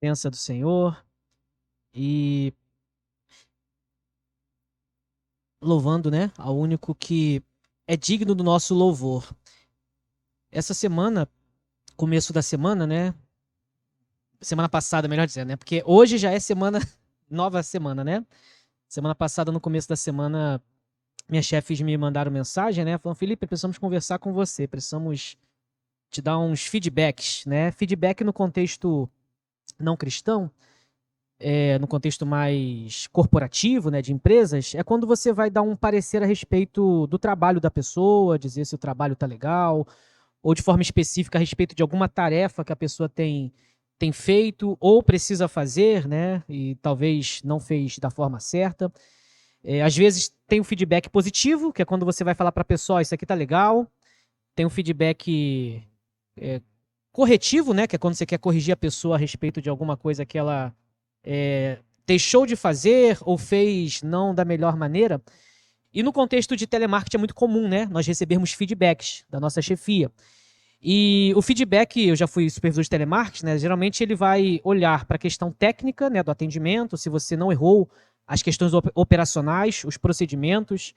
Presença do Senhor e louvando, né, ao único que é digno do nosso louvor. Essa semana, começo da semana, né, semana passada, melhor dizendo, né, porque hoje já é semana, nova semana, né? Semana passada, no começo da semana, minhas chefes me mandaram mensagem, né, falando: Felipe, precisamos conversar com você, precisamos te dar uns feedbacks, né? Feedback no contexto não cristão, no contexto mais corporativo, né, de empresas, é quando você vai dar um parecer a respeito do trabalho da pessoa, dizer se o trabalho está legal, ou de forma específica a respeito de alguma tarefa que a pessoa tem feito ou precisa fazer, né, e talvez não fez da forma certa. Às vezes tem o feedback positivo, que é quando você vai falar para a pessoa: "Ó, isso aqui tá legal". Tem o feedback é, corretivo, né, que é quando você quer corrigir a pessoa a respeito de alguma coisa que ela deixou de fazer ou fez não da melhor maneira. E no contexto de telemarketing é muito comum, né, nós recebermos feedbacks da nossa chefia. E o feedback, eu já fui supervisor de telemarketing, né, geralmente ele vai olhar para a questão técnica, né, do atendimento, se você não errou as questões operacionais, os procedimentos,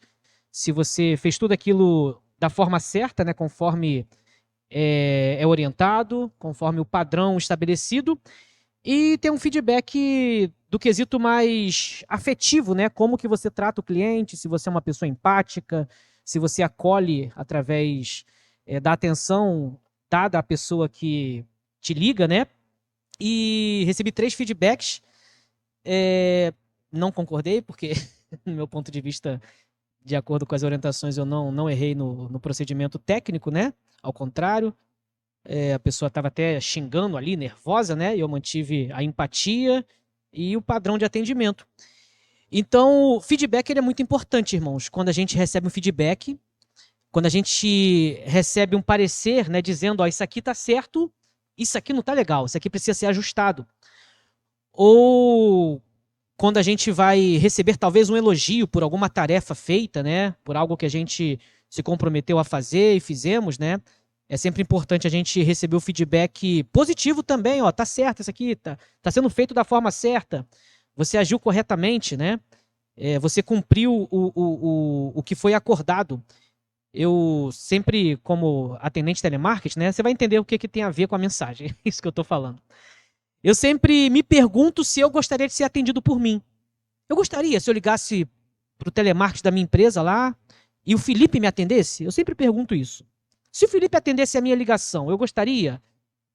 se você fez tudo aquilo da forma certa, né, conforme é orientado, conforme o padrão estabelecido. E tem um feedback do quesito mais afetivo, né? Como que você trata o cliente, se você é uma pessoa empática, se você acolhe através da atenção dada à pessoa que te liga, né? E recebi 3 feedbacks. Não concordei, porque, no meu ponto de vista, de acordo com as orientações, eu não errei no procedimento técnico, né? Ao contrário, a pessoa estava até xingando ali, nervosa, né? E eu mantive a empatia e o padrão de atendimento. Então, o feedback ele é muito importante, irmãos. Quando a gente recebe um feedback, quando a gente recebe um parecer, né, dizendo: ó, isso aqui tá certo, isso aqui não tá legal, isso aqui precisa ser ajustado. Ou quando a gente vai receber talvez um elogio por alguma tarefa feita, né, por algo que a gente se comprometeu a fazer e fizemos, né? É sempre importante a gente receber o feedback positivo também, ó, tá certo, isso aqui tá sendo feito da forma certa, você agiu corretamente, né? Você cumpriu o que foi acordado. Eu sempre, como atendente telemarketing, né, você vai entender o que, que tem a ver com a mensagem, isso que eu estou falando. Eu sempre me pergunto se eu gostaria de ser atendido por mim. Eu gostaria, se eu ligasse para o telemarketing da minha empresa lá e o Felipe me atendesse, eu sempre pergunto isso. Se o Felipe atendesse a minha ligação, eu gostaria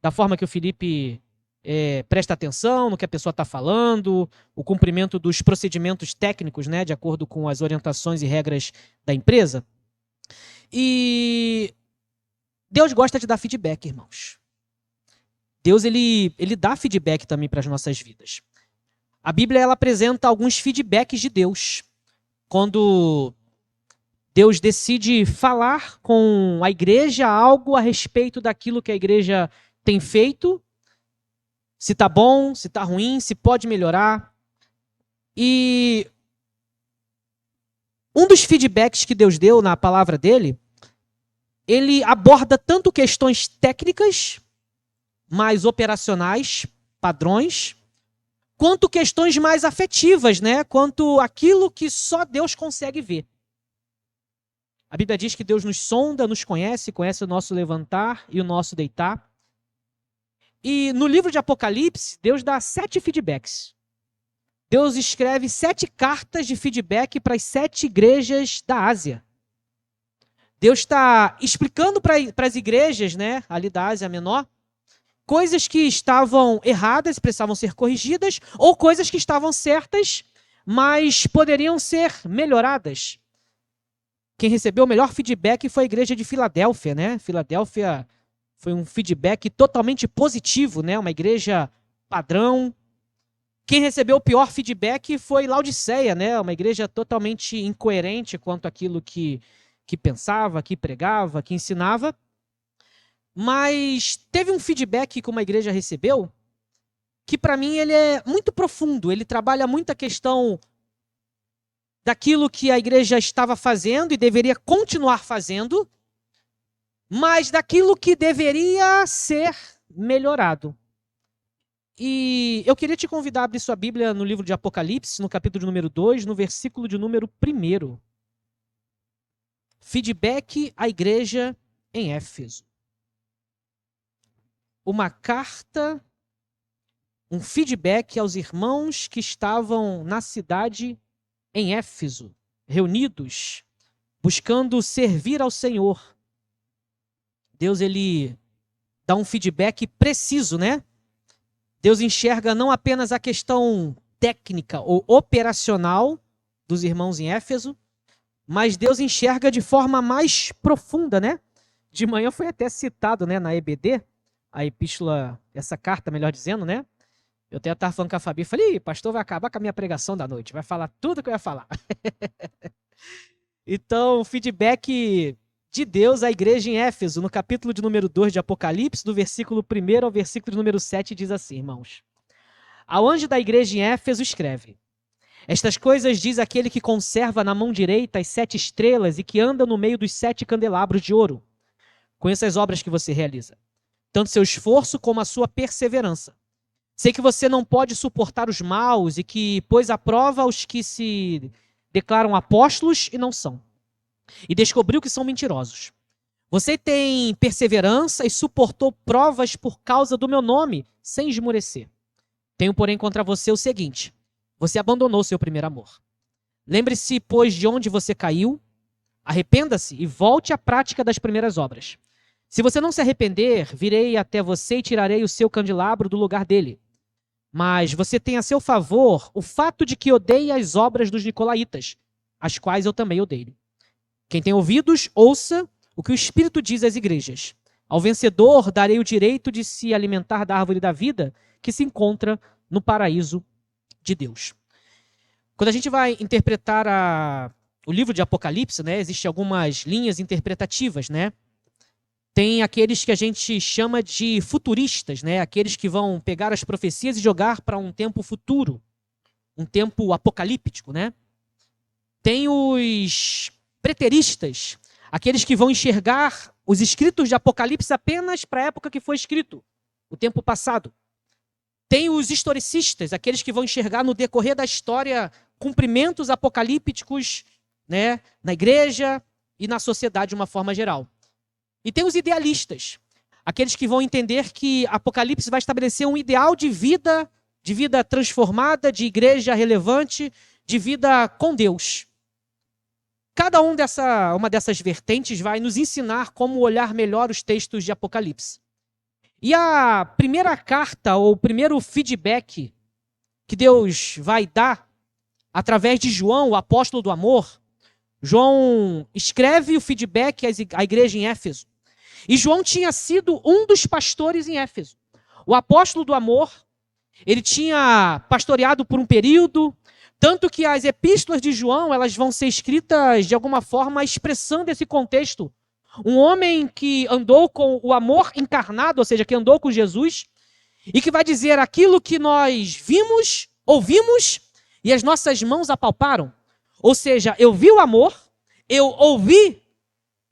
da forma que o Felipe presta atenção no que a pessoa está falando, o cumprimento dos procedimentos técnicos, né, de acordo com as orientações e regras da empresa. E Deus gosta de dar feedback, irmãos. Deus ele dá feedback também para as nossas vidas. A Bíblia ela apresenta alguns feedbacks de Deus. Quando Deus decide falar com a igreja algo a respeito daquilo que a igreja tem feito, se tá bom, se tá ruim, se pode melhorar. E um dos feedbacks que Deus deu na palavra dele, ele aborda tanto questões técnicas, mais operacionais, padrões, quanto questões mais afetivas, né? Quanto aquilo que só Deus consegue ver. A Bíblia diz que Deus nos sonda, nos conhece, conhece o nosso levantar e o nosso deitar. E no livro de Apocalipse, Deus dá 7 feedbacks. Deus escreve 7 cartas de feedback para as 7 igrejas da Ásia. Deus está explicando para as igrejas, né, ali da Ásia Menor, coisas que estavam erradas, precisavam ser corrigidas, ou coisas que estavam certas, mas poderiam ser melhoradas. Quem recebeu o melhor feedback foi a igreja de Filadélfia, né? Filadélfia foi um feedback totalmente positivo, né? Uma igreja padrão. Quem recebeu o pior feedback foi Laodiceia, né? Uma igreja totalmente incoerente quanto àquilo que pensava, que pregava, que ensinava. Mas teve um feedback que uma igreja recebeu que para mim ele é muito profundo, ele trabalha muito a questão daquilo que a igreja estava fazendo e deveria continuar fazendo, mas daquilo que deveria ser melhorado. E eu queria te convidar a abrir sua Bíblia no livro de Apocalipse, no capítulo de número 2, no versículo de número 1. Feedback à igreja em Éfeso. Uma carta, um feedback aos irmãos que estavam na cidade em Éfeso, reunidos, buscando servir ao Senhor. Deus, ele dá um feedback preciso, né? Deus enxerga não apenas a questão técnica ou operacional dos irmãos em Éfeso, mas Deus enxerga de forma mais profunda, né? De manhã foi até citado, né, na EBD, a epístola, essa carta, melhor dizendo, né? Eu até estava falando com a Fabi, falei, pastor, vai acabar com a minha pregação da noite, vai falar tudo que eu ia falar. Então, feedback de Deus à igreja em Éfeso, no capítulo de número 2 de Apocalipse, do versículo 1 ao versículo de número 7, diz assim, irmãos. Ao anjo da igreja em Éfeso escreve: Estas coisas diz aquele que conserva na mão direita as 7 estrelas e que anda no meio dos 7 candelabros de ouro. Conheço as obras que você realiza, tanto seu esforço como a sua perseverança. Sei que você não pode suportar os maus e que pôs à prova os que se declaram apóstolos e não são. E descobriu que são mentirosos. Você tem perseverança e suportou provas por causa do meu nome, sem esmorecer. Tenho, porém, contra você o seguinte: você abandonou seu primeiro amor. Lembre-se, pois, de onde você caiu, arrependa-se e volte à prática das primeiras obras. Se você não se arrepender, virei até você e tirarei o seu candelabro do lugar dele. Mas você tem a seu favor o fato de que odeia as obras dos nicolaítas, as quais eu também odeio. Quem tem ouvidos, ouça o que o Espírito diz às igrejas. Ao vencedor darei o direito de se alimentar da árvore da vida que se encontra no paraíso de Deus. Quando a gente vai interpretar o livro de Apocalipse, né, existem algumas linhas interpretativas, né? Tem aqueles que a gente chama de futuristas, né? Aqueles que vão pegar as profecias e jogar para um tempo futuro, um tempo apocalíptico, né? Tem os preteristas, aqueles que vão enxergar os escritos de Apocalipse apenas para a época que foi escrito, o tempo passado. Tem os historicistas, aqueles que vão enxergar no decorrer da história cumprimentos apocalípticos, né, na igreja e na sociedade de uma forma geral. E tem os idealistas, aqueles que vão entender que Apocalipse vai estabelecer um ideal de vida transformada, de igreja relevante, de vida com Deus. Cada uma dessas vertentes vai nos ensinar como olhar melhor os textos de Apocalipse. E a primeira carta, ou o primeiro feedback que Deus vai dar através de João, o apóstolo do amor, João escreve o feedback à igreja em Éfeso. E João tinha sido um dos pastores em Éfeso. O apóstolo do amor, ele tinha pastoreado por um período, tanto que as epístolas de João, elas vão ser escritas de alguma forma expressando esse contexto. Um homem que andou com o amor encarnado, ou seja, que andou com Jesus, e que vai dizer aquilo que nós vimos, ouvimos, e as nossas mãos apalparam. Ou seja, eu vi o amor, eu ouvi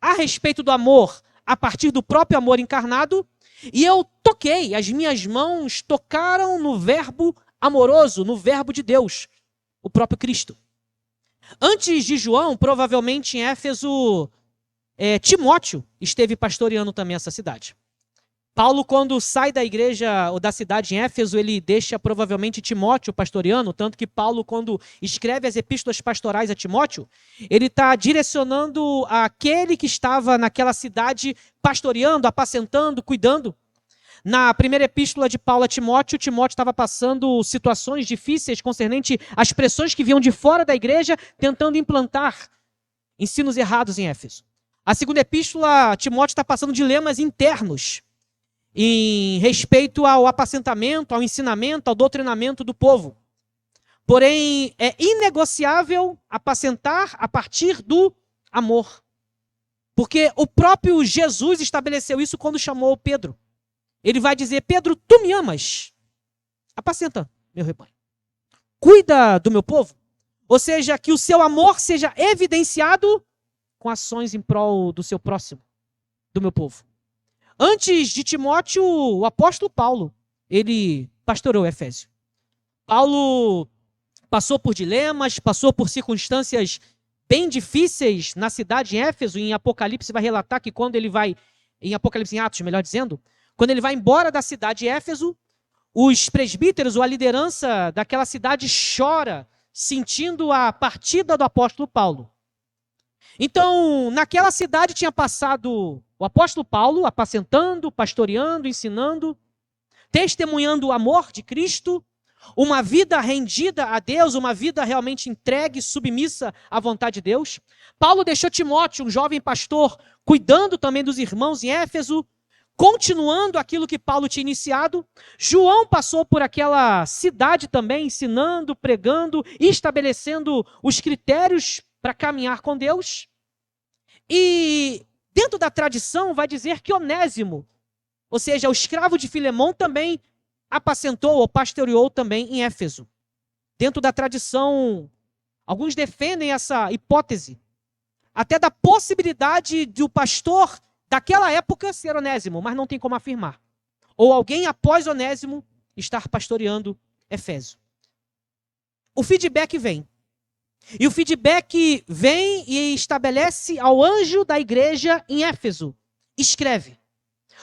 a respeito do amor a partir do próprio amor encarnado, e eu toquei, as minhas mãos tocaram no verbo amoroso, no verbo de Deus, o próprio Cristo. Antes de João, provavelmente em Éfeso, Timóteo esteve pastoreando também essa cidade. Paulo, quando sai da igreja ou da cidade em Éfeso, ele deixa provavelmente Timóteo pastoreando, tanto que Paulo, quando escreve as epístolas pastorais a Timóteo, ele está direcionando aquele que estava naquela cidade pastoreando, apacentando, cuidando. Na primeira epístola de Paulo a Timóteo, Timóteo estava passando situações difíceis concernente às pressões que vinham de fora da igreja, tentando implantar ensinos errados em Éfeso. A segunda epístola, Timóteo está passando dilemas internos em respeito ao apacentamento, ao ensinamento, ao doutrinamento do povo. Porém, é inegociável apacentar a partir do amor. Porque o próprio Jesus estabeleceu isso quando chamou Pedro. Ele vai dizer: Pedro, tu me amas? Apacenta meu rebanho. Cuida do meu povo. Ou seja, que o seu amor seja evidenciado com ações em prol do seu próximo, do meu povo. Antes de Timóteo, o apóstolo Paulo, ele pastoreou Éfeso. Paulo passou por dilemas, passou por circunstâncias bem difíceis na cidade de Éfeso. Em Apocalipse vai relatar que quando ele vai, em Apocalipse em Atos, melhor dizendo, quando ele vai embora da cidade de Éfeso, os presbíteros ou a liderança daquela cidade chora, sentindo a partida do apóstolo Paulo. Então, naquela cidade tinha passado o apóstolo Paulo, apacentando, pastoreando, ensinando, testemunhando o amor de Cristo, uma vida rendida a Deus, uma vida realmente entregue, submissa à vontade de Deus. Paulo deixou Timóteo, um jovem pastor, cuidando também dos irmãos em Éfeso, continuando aquilo que Paulo tinha iniciado. João passou por aquela cidade também, ensinando, pregando, estabelecendo os critérios para caminhar com Deus. E dentro da tradição vai dizer que Onésimo, ou seja, o escravo de Filemão, também apacentou ou pastoreou também em Éfeso. Dentro da tradição, alguns defendem essa hipótese, até da possibilidade de o pastor daquela época ser Onésimo, mas não tem como afirmar. Ou alguém após Onésimo estar pastoreando Éfeso. O feedback vem. E o feedback vem e estabelece ao anjo da igreja em Éfeso. Escreve.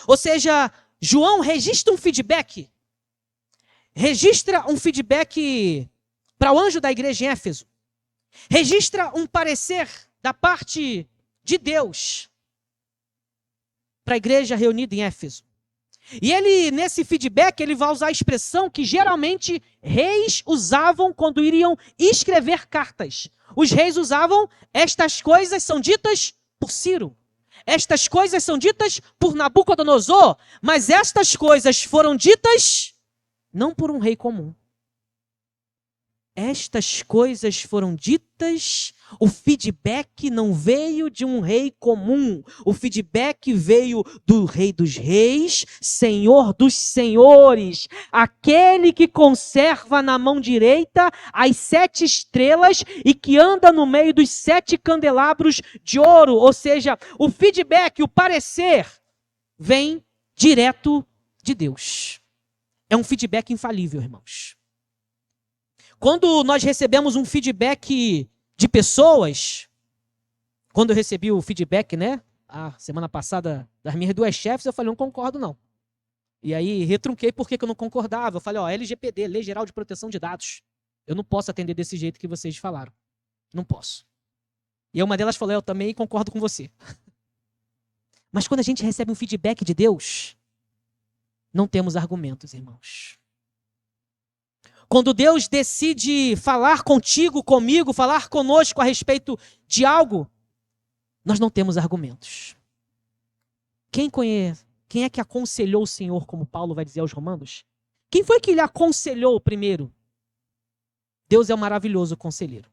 Ou seja, João registra um feedback. Registra um feedback para o anjo da igreja em Éfeso. Registra um parecer da parte de Deus para a igreja reunida em Éfeso. E ele, nesse feedback, ele vai usar a expressão que geralmente reis usavam quando iriam escrever cartas. Os reis usavam: estas coisas são ditas por Ciro. Estas coisas são ditas por Nabucodonosor. Mas estas coisas foram ditas não por um rei comum. Estas coisas foram ditas, o feedback não veio de um rei comum. O feedback veio do Rei dos Reis, Senhor dos Senhores. Aquele que conserva na mão direita as 7 estrelas e que anda no meio dos 7 candelabros de ouro. Ou seja, o feedback, o parecer, vem direto de Deus. É um feedback infalível, irmãos. Quando nós recebemos um feedback de pessoas, quando eu recebi o feedback, né, a semana passada das minhas 2 chefes, eu falei, não concordo não. E aí retrunquei porque eu não concordava. Eu falei, LGPD, Lei Geral de Proteção de Dados. Eu não posso atender desse jeito que vocês falaram. Não posso. E uma delas falou, eu também concordo com você. Mas quando a gente recebe um feedback de Deus, não temos argumentos, irmãos. Quando Deus decide falar contigo, comigo, falar conosco a respeito de algo, nós não temos argumentos. Quem é que aconselhou o Senhor, como Paulo vai dizer aos Romanos? Quem foi que lhe aconselhou primeiro? Deus é o maravilhoso conselheiro.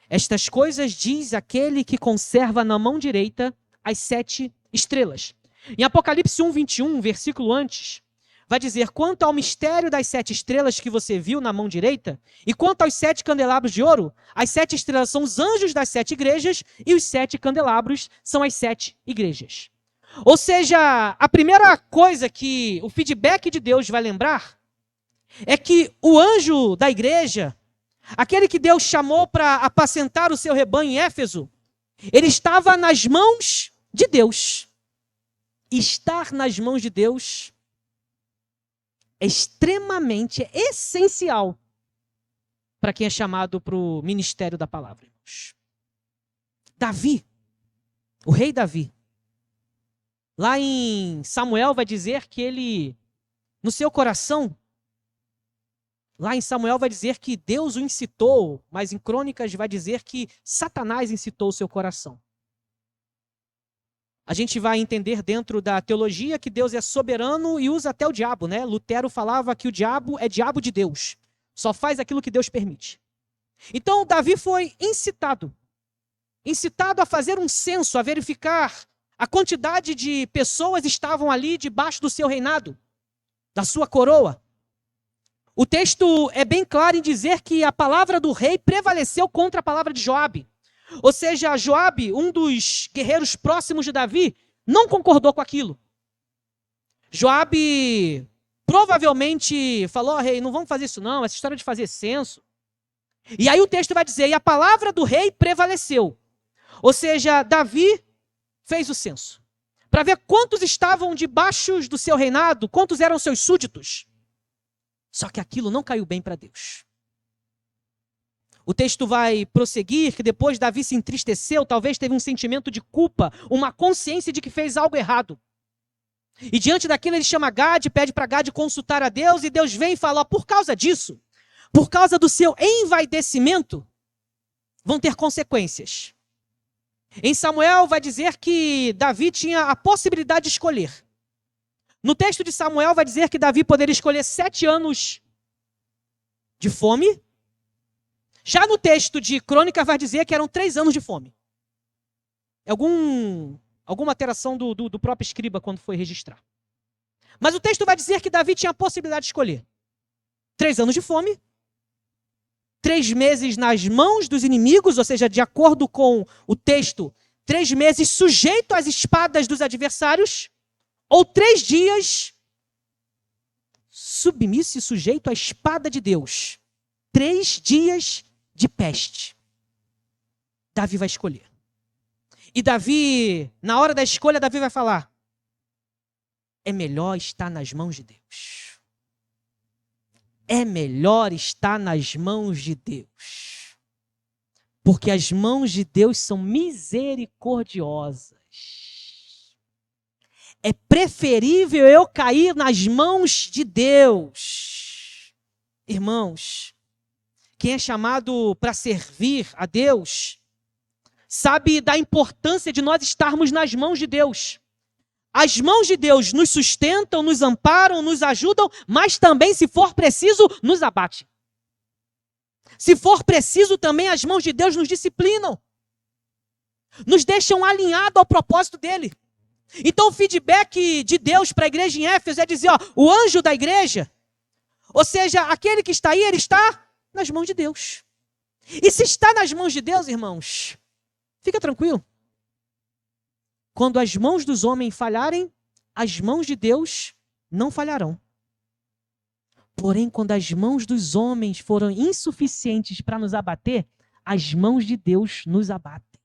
Estas coisas diz aquele que conserva na mão direita as 7 estrelas. Em Apocalipse 1:21, versículo antes, vai dizer, quanto ao mistério das 7 estrelas que você viu na mão direita, e quanto aos 7 candelabros de ouro, as 7 estrelas são os anjos das 7 igrejas, e os 7 candelabros são as 7 igrejas. Ou seja, a primeira coisa que o feedback de Deus vai lembrar, é que o anjo da igreja, aquele que Deus chamou para apacentar o seu rebanho em Éfeso, ele estava nas mãos de Deus. Estar nas mãos de Deus é extremamente essencial para quem é chamado para o ministério da palavra. Davi, o rei Davi, lá em Samuel vai dizer que ele, no seu coração, lá em Samuel vai dizer que Deus o incitou, mas em Crônicas vai dizer que Satanás incitou o seu coração. A gente vai entender dentro da teologia que Deus é soberano e usa até o diabo, né? Lutero falava que o diabo é diabo de Deus. Só faz aquilo que Deus permite. Então, Davi foi incitado a fazer um censo, a verificar a quantidade de pessoas que estavam ali debaixo do seu reinado, da sua coroa. O texto é bem claro em dizer que a palavra do rei prevaleceu contra a palavra de Joabe. Ou seja, Joabe, um dos guerreiros próximos de Davi, não concordou com aquilo. Joabe provavelmente falou: rei, não vamos fazer isso não, essa história de fazer censo. E aí o texto vai dizer, e a palavra do rei prevaleceu. Ou seja, Davi fez o censo. Para ver quantos estavam debaixo do seu reinado, quantos eram seus súditos. Só que aquilo não caiu bem para Deus. O texto vai prosseguir que depois Davi se entristeceu, talvez teve um sentimento de culpa, uma consciência de que fez algo errado. E diante daquilo ele chama Gade, pede para Gade consultar a Deus, e Deus vem e fala, por causa disso, por causa do seu envaidecimento, vão ter consequências. Em Samuel vai dizer que Davi tinha a possibilidade de escolher. No texto de Samuel vai dizer que Davi poderia escolher 7 anos de fome. Já no texto de Crônicas vai dizer que eram 3 anos de fome. Alguma alteração do próprio escriba quando foi registrar. Mas o texto vai dizer que Davi tinha a possibilidade de escolher 3 anos de fome, 3 meses nas mãos dos inimigos, ou seja, de acordo com o texto, 3 meses sujeito às espadas dos adversários, ou 3 dias submisso e sujeito à espada de Deus. 3 dias de peste. Davi vai escolher. E Davi, na hora da escolha, Davi vai falar, é melhor estar nas mãos de Deus. É melhor estar nas mãos de Deus. Porque as mãos de Deus são misericordiosas. É preferível eu cair nas mãos de Deus. Irmãos, quem é chamado para servir a Deus, sabe da importância de nós estarmos nas mãos de Deus. As mãos de Deus nos sustentam, nos amparam, nos ajudam, mas também, se for preciso, nos abatem. Se for preciso, também as mãos de Deus nos disciplinam. Nos deixam alinhados ao propósito dele. Então o feedback de Deus para a igreja em Éfeso é dizer, o anjo da igreja, ou seja, aquele que está aí, ele está nas mãos de Deus. E se está nas mãos de Deus, irmãos, fica tranquilo. Quando as mãos dos homens falharem, as mãos de Deus não falharão. Porém, quando as mãos dos homens foram insuficientes para nos abater, as mãos de Deus nos abatem.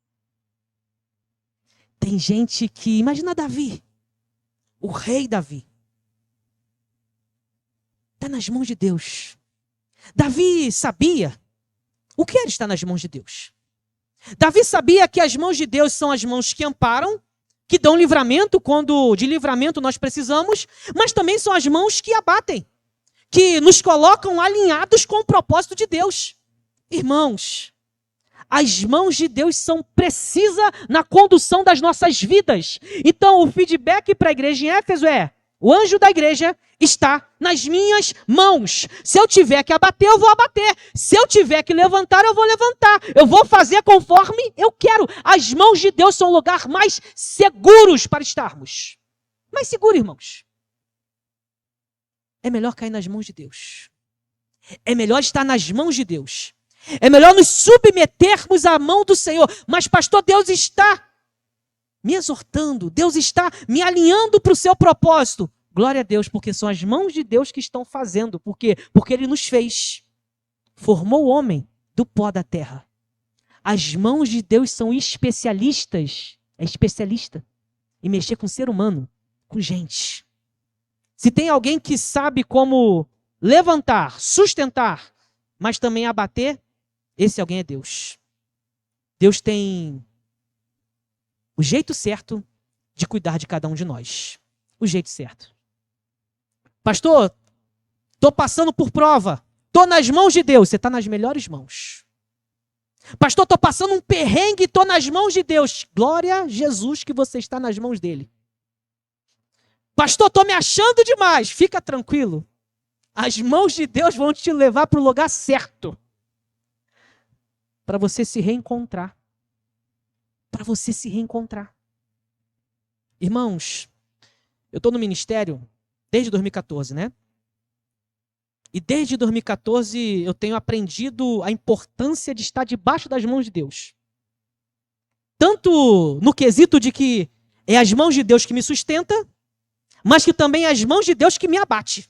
Tem gente que, imagina Davi, o rei Davi, está nas mãos de Deus. Davi sabia o que era estar nas mãos de Deus. Davi sabia que as mãos de Deus são as mãos que amparam, que dão livramento quando de livramento nós precisamos, mas também são as mãos que abatem, que nos colocam alinhados com o propósito de Deus. Irmãos, as mãos de Deus são precisas na condução das nossas vidas. Então o feedback para a igreja em Éfeso é, o anjo da igreja está nas minhas mãos. Se eu tiver que abater, eu vou abater. Se eu tiver que levantar, eu vou levantar. Eu vou fazer conforme eu quero. As mãos de Deus são o lugar mais seguros para estarmos. Mais seguro, irmãos. É melhor cair nas mãos de Deus. É melhor estar nas mãos de Deus. É melhor nos submetermos à mão do Senhor. Mas, pastor, Deus está me exortando. Deus está me alinhando para o seu propósito. Glória a Deus, porque são as mãos de Deus que estão fazendo. Por quê? Porque Ele nos fez. Formou o homem do pó da terra. As mãos de Deus são especialistas. É especialista em mexer com ser humano, com gente. Se tem alguém que sabe como levantar, sustentar, mas também abater, esse alguém é Deus. Deus tem o jeito certo de cuidar de cada um de nós. O jeito certo. Pastor, estou passando por prova. Estou nas mãos de Deus. Você está nas melhores mãos. Pastor, estou passando um perrengue e estou nas mãos de Deus. Glória a Jesus que você está nas mãos dele. Pastor, estou me achando demais. Fica tranquilo. As mãos de Deus vão te levar para o lugar certo. Para você se reencontrar. Para você se reencontrar. Irmãos, eu estou no ministério desde 2014, né? E desde 2014 eu tenho aprendido a importância de estar debaixo das mãos de Deus. Tanto no quesito de que é as mãos de Deus que me sustenta, mas que também é as mãos de Deus que me abate.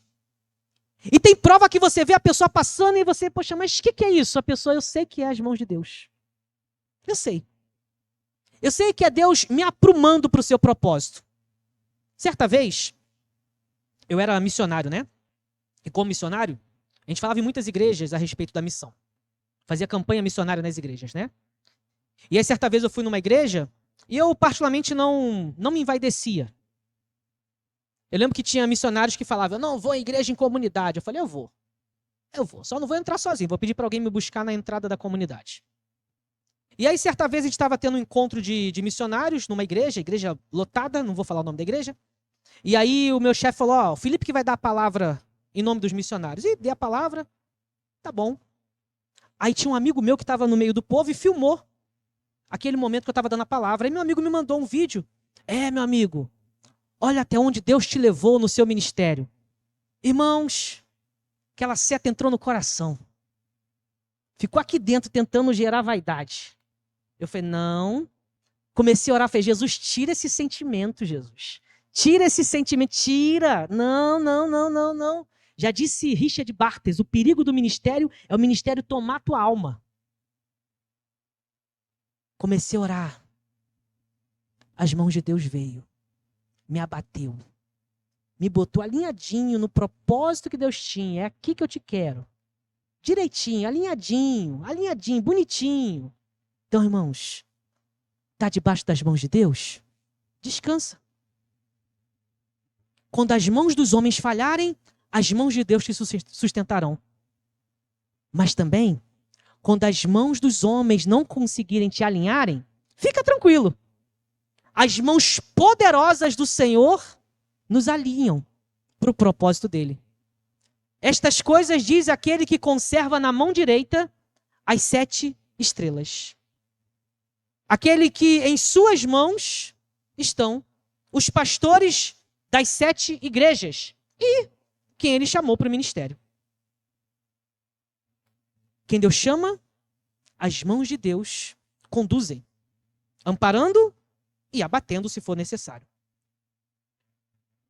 E tem prova que você vê a pessoa passando e você, poxa, mas o que é isso? A pessoa, eu sei que é as mãos de Deus. Eu sei. Eu sei que é Deus me aprumando para o seu propósito. Certa vez, eu era missionário, né? E como missionário, a gente falava em muitas igrejas a respeito da missão. Fazia campanha missionária nas igrejas, né? E aí, certa vez, eu fui numa igreja e eu, particularmente, não me envaidecia. Eu lembro que tinha missionários que falavam, eu não vou em igreja em comunidade. Eu falei, eu vou. Só não vou entrar sozinho, vou pedir para alguém me buscar na entrada da comunidade. E aí, certa vez, a gente estava tendo um encontro de missionários numa igreja lotada, não vou falar o nome da igreja. E aí o meu chefe falou, ó, o Felipe que vai dar a palavra em nome dos missionários. E dei a palavra, tá bom. Aí tinha um amigo meu que estava no meio do povo e filmou aquele momento que eu estava dando a palavra. Aí meu amigo me mandou um vídeo. Meu amigo, olha até onde Deus te levou no seu ministério. Irmãos, aquela seta entrou no coração. Ficou aqui dentro tentando gerar vaidade. Eu falei, não. Comecei a orar, falei, Jesus, tira esse sentimento, Jesus. Tira esse sentimento, tira. Não, não, não, não, não. Já disse Richard Bartes, o perigo do ministério é o ministério tomar tua alma. Comecei a orar. As mãos de Deus veio, me abateu, me botou alinhadinho no propósito que Deus tinha. É aqui que eu te quero. Direitinho, alinhadinho, alinhadinho, bonitinho. Então, irmãos, está debaixo das mãos de Deus? Descansa. Quando as mãos dos homens falharem, as mãos de Deus te sustentarão. Mas também, quando as mãos dos homens não conseguirem te alinharem, fica tranquilo. As mãos poderosas do Senhor nos alinham para o propósito dele. Estas coisas diz aquele que conserva na mão direita as 7 estrelas. Aquele que em suas mãos estão os pastores das 7 igrejas e quem ele chamou para o ministério. Quem Deus chama, as mãos de Deus conduzem, amparando e abatendo se for necessário.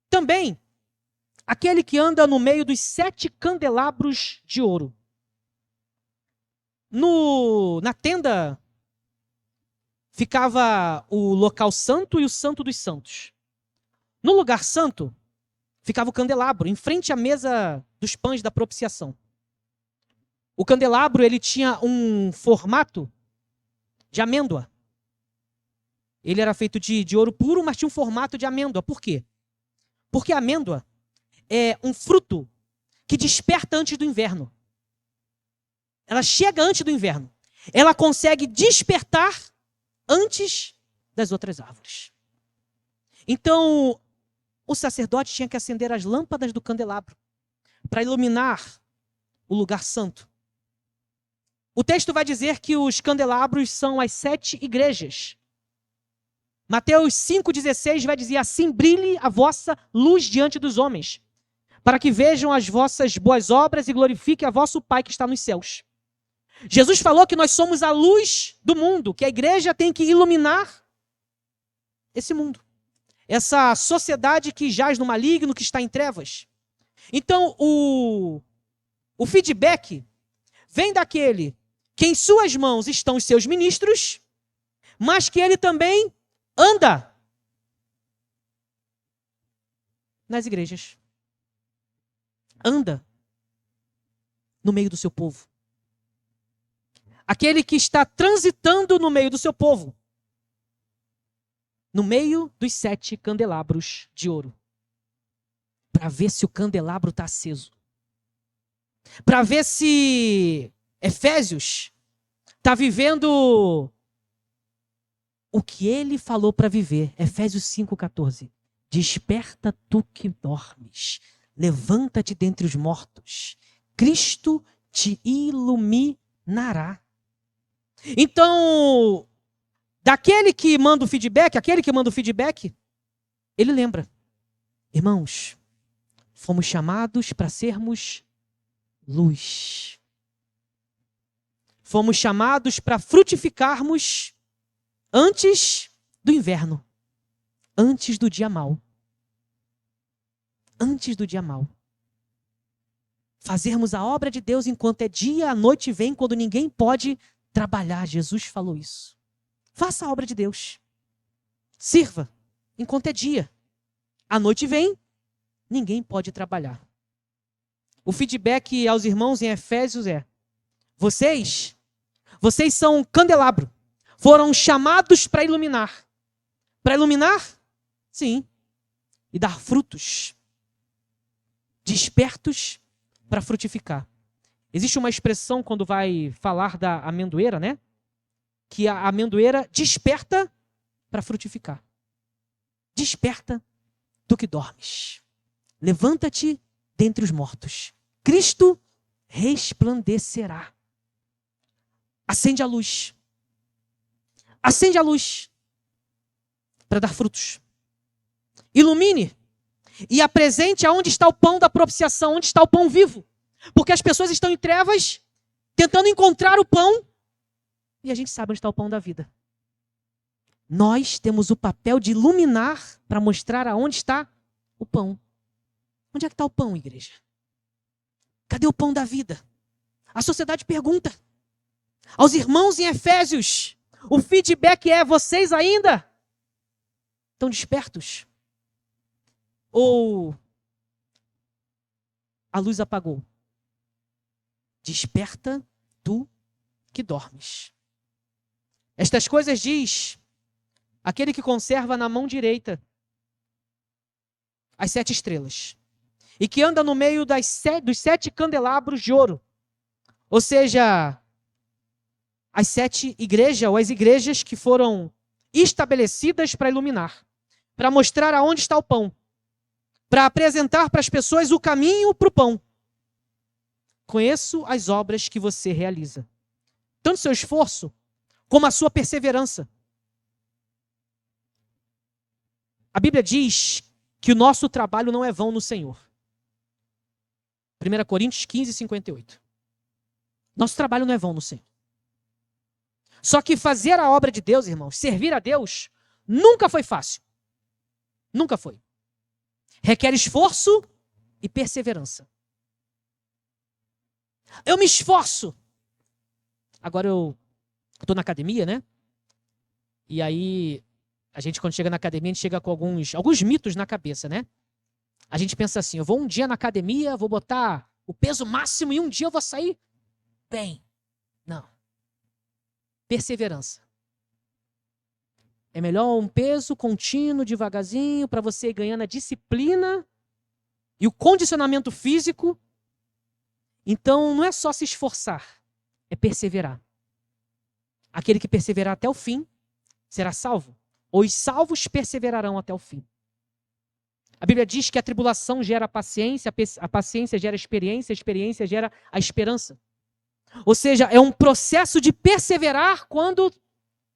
Também, aquele que anda no meio dos 7 candelabros de ouro. Na tenda ficava o local santo e o santo dos santos. No lugar santo ficava o candelabro, em frente à mesa dos pães da propiciação. O candelabro ele tinha um formato de amêndoa. Ele era feito de ouro puro, mas tinha um formato de amêndoa. Por quê? Porque a amêndoa é um fruto que desperta antes do inverno. Ela chega antes do inverno. Ela consegue despertar antes das outras árvores. Então, o sacerdote tinha que acender as lâmpadas do candelabro para iluminar o lugar santo. O texto vai dizer que os candelabros são as 7 igrejas. Mateus 5,16 vai dizer, assim brilhe a vossa luz diante dos homens, para que vejam as vossas boas obras e glorifiquem a vosso Pai que está nos céus. Jesus falou que nós somos a luz do mundo, que a igreja tem que iluminar esse mundo. Essa sociedade que jaz no maligno, que está em trevas. Então, o feedback vem daquele que em suas mãos estão os seus ministros, mas que ele também anda nas igrejas. Anda no meio do seu povo. Aquele que está transitando no meio do seu povo. No meio dos 7 candelabros de ouro. Para ver se o candelabro está aceso. Para ver se Efésios está vivendo o que ele falou para viver. Efésios 5,14. Desperta tu que dormes. Levanta-te dentre os mortos. Cristo te iluminará. Então, daquele que manda o feedback, ele lembra. Irmãos, fomos chamados para sermos luz. Fomos chamados para frutificarmos antes do inverno. Antes do dia mau. Antes do dia mau. fazermos a obra de Deus enquanto é dia, a noite vem quando ninguém pode trabalhar. Jesus falou isso. Faça a obra de Deus. Sirva enquanto é dia. A noite vem, ninguém pode trabalhar. O feedback aos irmãos em Efésios é: vocês são um candelabro. Foram chamados para iluminar. Para iluminar? Sim. E dar frutos. Despertos para frutificar. Existe uma expressão quando vai falar da amendoeira, né? Que a amendoeira desperta para frutificar. Desperta do que dormes. Levanta-te dentre os mortos. Cristo resplandecerá. Acende a luz. Acende a luz para dar frutos. Ilumine e apresente aonde está o pão da propiciação, onde está o pão vivo. Porque as pessoas estão em trevas, tentando encontrar o pão, e a gente sabe onde está o pão da vida. Nós temos o papel de iluminar para mostrar aonde está o pão. Onde é que está o pão, igreja? Cadê o pão da vida? A sociedade pergunta. Aos irmãos em Efésios, o feedback é: vocês ainda estão despertos? Ou a luz apagou? Desperta tu que dormes. Estas coisas diz aquele que conserva na mão direita as 7 estrelas e que anda no meio dos 7 candelabros de ouro. Ou seja, as 7 igrejas, ou as igrejas que foram estabelecidas para iluminar, para mostrar aonde está o pão, para apresentar para as pessoas o caminho para o pão. Conheço as obras que você realiza, tanto seu esforço como a sua perseverança. A Bíblia diz que o nosso trabalho não é vão no Senhor. 1 Coríntios 15, 58. Nosso trabalho não é vão no Senhor. Só que fazer a obra de Deus, irmãos, servir a Deus, nunca foi fácil. Nunca foi. Requer esforço e perseverança. Eu me esforço. Agora eu estou na academia, né? E aí, a gente quando chega na academia, a gente chega com alguns mitos na cabeça, né? A gente pensa assim: eu vou um dia na academia, vou botar o peso máximo e um dia eu vou sair bem. Não. Perseverança. É melhor um peso contínuo, devagarzinho, para você ir ganhando a disciplina e o condicionamento físico. Então, não é só se esforçar, é perseverar. Aquele que perseverar até o fim será salvo. Os salvos perseverarão até o fim. A Bíblia diz que a tribulação gera paciência, a paciência gera experiência, a experiência gera a esperança. Ou seja, é um processo de perseverar quando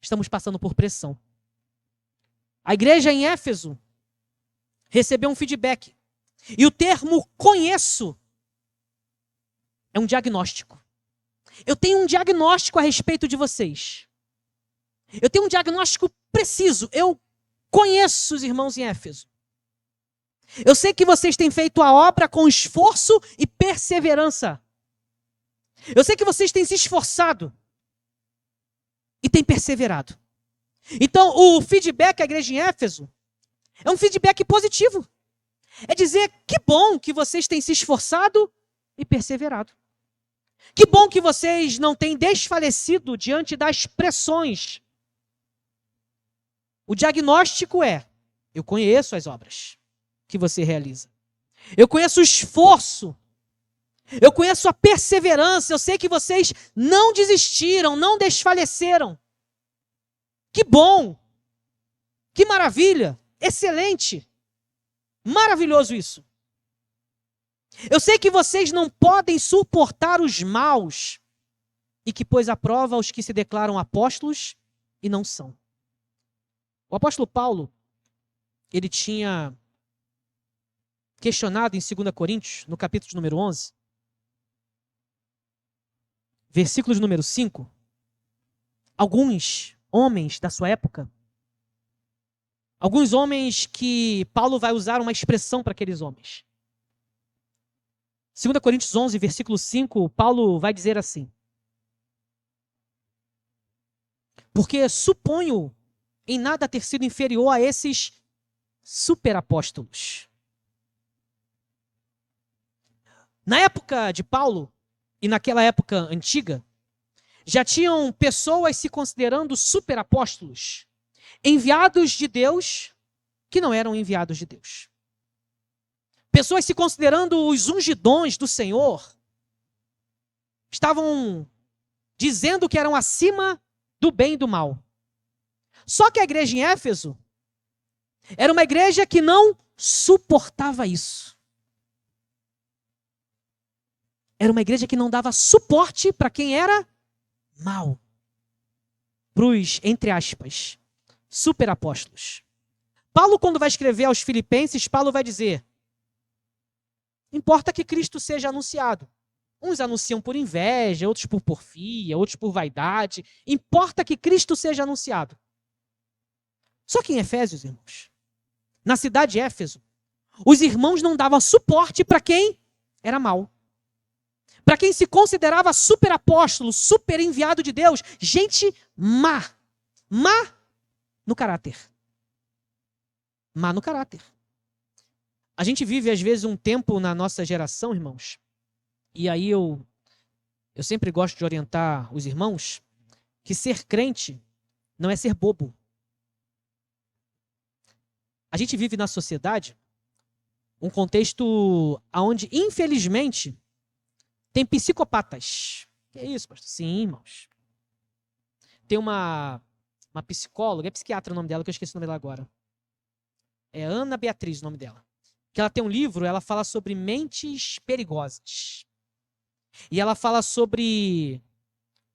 estamos passando por pressão. A igreja em Éfeso recebeu um feedback. E o termo conheço é um diagnóstico. Eu tenho um diagnóstico a respeito de vocês. Eu tenho um diagnóstico preciso. Eu conheço os irmãos em Éfeso. Eu sei que vocês têm feito a obra com esforço e perseverança. Eu sei que vocês têm se esforçado e têm perseverado. Então, o feedback à igreja em Éfeso é um feedback positivo. É dizer: que bom que vocês têm se esforçado e perseverado. Que bom que vocês não têm desfalecido diante das pressões. O diagnóstico é: eu conheço as obras que você realiza. Eu conheço o esforço. Eu conheço a perseverança. Eu sei que vocês não desistiram, não desfaleceram. Que bom! Que maravilha! Excelente! Maravilhoso isso. Eu sei que vocês não podem suportar os maus e que pôs à prova os que se declaram apóstolos e não são. O apóstolo Paulo, ele tinha questionado em 2 Coríntios, no capítulo de número 11, versículo de número 5, alguns homens da sua época, alguns homens que Paulo vai usar uma expressão para aqueles homens. 2 Coríntios 11, versículo 5, Paulo vai dizer assim: porque suponho em nada ter sido inferior a esses superapóstolos. Na época de Paulo, e naquela época antiga, já tinham pessoas se considerando superapóstolos, enviados de Deus, que não eram enviados de Deus. Pessoas se considerando os ungidões do Senhor, estavam dizendo que eram acima do bem e do mal. Só que a igreja em Éfeso era uma igreja que não suportava isso. Era uma igreja que não dava suporte para quem era mal. Para os, entre aspas, superapóstolos. Paulo, quando vai escrever aos Filipenses, Paulo vai dizer: importa que Cristo seja anunciado. Uns anunciam por inveja, outros por porfia, outros por vaidade. Importa que Cristo seja anunciado. Só que em Efésios, irmãos, na cidade de Éfeso, os irmãos não davam suporte para quem era mau. Para quem se considerava super apóstolo, super enviado de Deus, gente má. Má no caráter. Má no caráter. A gente vive, às vezes, um tempo na nossa geração, irmãos, e aí eu sempre gosto de orientar os irmãos que ser crente não é ser bobo. A gente vive na sociedade um contexto onde, infelizmente, tem psicopatas. Que é isso, pastor? Sim, irmãos. Tem uma psicóloga, é psiquiatra o nome dela, que eu esqueci o nome dela agora. É Ana Beatriz o nome dela. Que ela tem um livro, ela fala sobre mentes perigosas. E ela fala sobre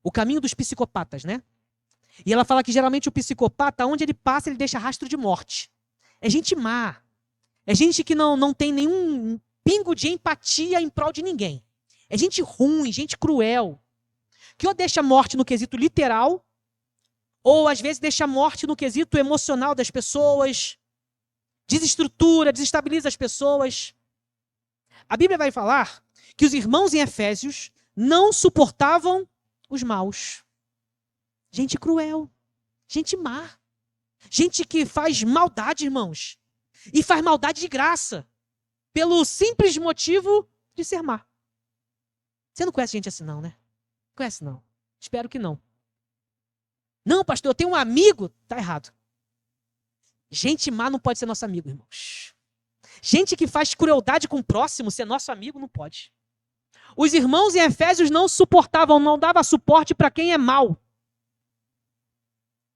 o caminho dos psicopatas, né? E ela fala que geralmente o psicopata, onde ele passa, ele deixa rastro de morte. É gente má. É gente que não tem nenhum pingo de empatia em prol de ninguém. É gente ruim, gente cruel. Que ou deixa morte no quesito literal, ou às vezes deixa morte no quesito emocional das pessoas, desestrutura, desestabiliza as pessoas. A Bíblia vai falar que os irmãos em Efésios não suportavam os maus. Gente cruel, gente má, gente que faz maldade, irmãos, e faz maldade de graça, pelo simples motivo de ser má. Você não conhece gente assim não, né? Conhece não. Espero que não. Não, pastor, eu tenho um amigo. Tá errado. Gente má não pode ser nosso amigo, irmãos. Gente que faz crueldade com o próximo, ser nosso amigo, não pode. Os irmãos em Efésios não suportavam, não davam suporte para quem é mau.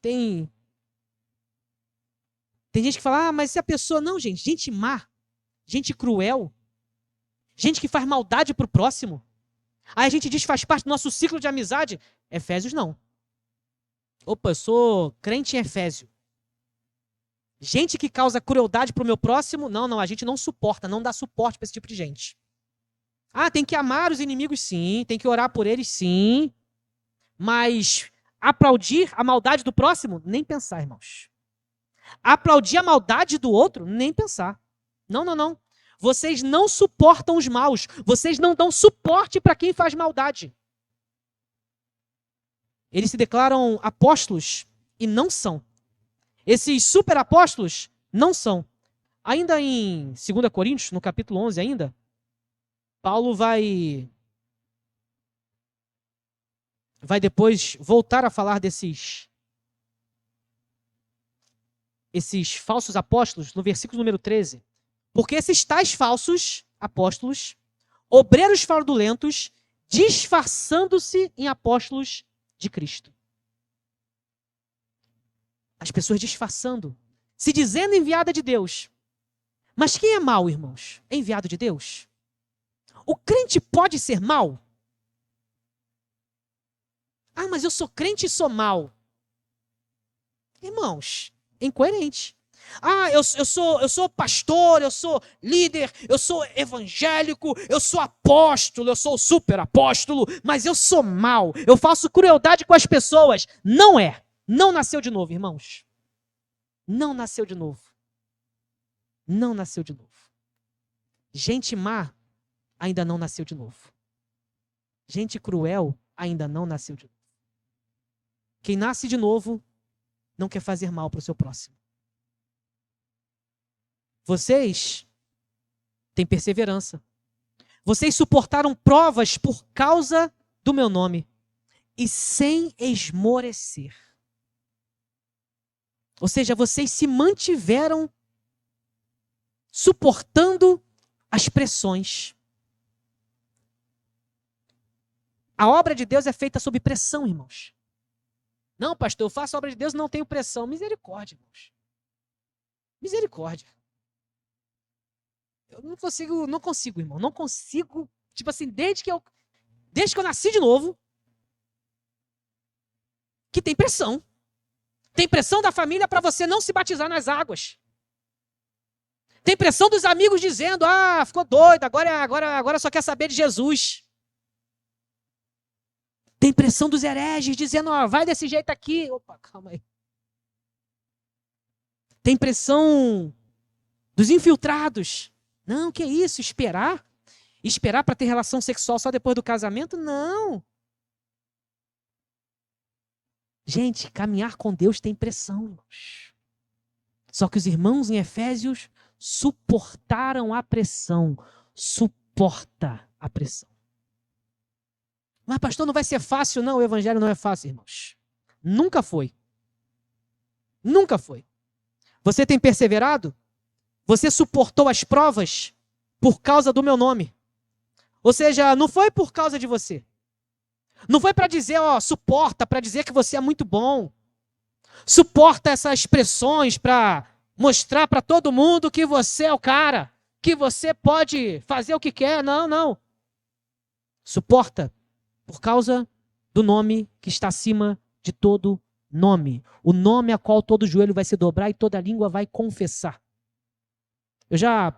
Tem gente que fala, mas se a pessoa... Não, gente má, gente cruel, gente que faz maldade pro próximo. Aí a gente diz que faz parte do nosso ciclo de amizade. Efésios não. Opa, eu sou crente em Efésio. Gente que causa crueldade pro meu próximo, não, a gente não suporta, não dá suporte para esse tipo de gente. Ah, tem que amar os inimigos, sim, tem que orar por eles, sim, mas aplaudir a maldade do próximo, nem pensar, irmãos. Aplaudir a maldade do outro, nem pensar. Não. Vocês não suportam os maus, vocês não dão suporte para quem faz maldade. Eles se declaram apóstolos e não são. Esses superapóstolos não são. Ainda em 2 Coríntios, no capítulo 11 ainda, Paulo vai depois voltar a falar desses falsos apóstolos, no versículo número 13. Porque esses tais falsos apóstolos, obreiros fraudulentos, disfarçando-se em apóstolos de Cristo. As pessoas disfarçando, se dizendo enviada de Deus. Mas quem é mau, irmãos? É enviado de Deus? O crente pode ser mau? Ah, mas eu sou crente e sou mau. Irmãos, é incoerente. Ah, eu sou pastor, eu sou líder, eu sou evangélico, eu sou apóstolo, eu sou super apóstolo, mas eu sou mau, eu faço crueldade com as pessoas. Não é. Não nasceu de novo, irmãos. Não nasceu de novo. Não nasceu de novo. Gente má ainda não nasceu de novo. Gente cruel ainda não nasceu de novo. Quem nasce de novo não quer fazer mal para o seu próximo. Vocês têm perseverança. Vocês suportaram provas por causa do meu nome e sem esmorecer. Ou seja, vocês se mantiveram suportando as pressões. A obra de Deus é feita sob pressão, irmãos. Não, pastor, eu faço a obra de Deus e não tenho pressão. Misericórdia, irmãos. Misericórdia. Eu não consigo, irmão. Não consigo. Tipo assim, desde que eu nasci de novo, que tem pressão. Tem pressão da família para você não se batizar nas águas. Tem pressão dos amigos dizendo, ficou doido, agora só quer saber de Jesus. Tem pressão dos hereges dizendo, vai desse jeito aqui. Opa, calma aí. Tem pressão dos infiltrados. Não, que isso? Esperar? Esperar para ter relação sexual só depois do casamento? Não. Gente, caminhar com Deus tem pressão, irmãos. Só que os irmãos em Efésios suportaram a pressão. Suporta a pressão. Mas, pastor, não vai ser fácil, não. O evangelho não é fácil, irmãos. Nunca foi. Nunca foi. Você tem perseverado? Você suportou as provas por causa do meu nome. Ou seja, não foi por causa de você. Não foi para dizer, suporta, para dizer que você é muito bom. Suporta essas pressões para mostrar para todo mundo que você é o cara, que você pode fazer o que quer. Não, não. Suporta por causa do nome que está acima de todo nome. O nome a qual todo joelho vai se dobrar e toda língua vai confessar. Eu já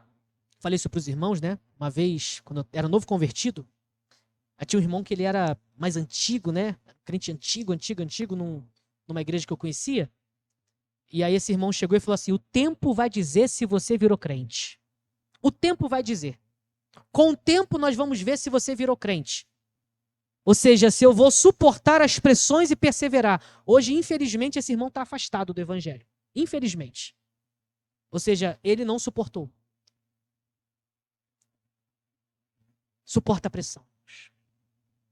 falei isso para os irmãos, né? Uma vez, quando eu era novo convertido, aí tinha um irmão que ele era mais antigo, né? Crente antigo, numa igreja que eu conhecia. E aí esse irmão chegou e falou assim, o tempo vai dizer se você virou crente. O tempo vai dizer. Com o tempo nós vamos ver se você virou crente. Ou seja, se eu vou suportar as pressões e perseverar. Hoje, infelizmente, esse irmão está afastado do evangelho. Infelizmente. Ou seja, ele não suportou. Suporta a pressão.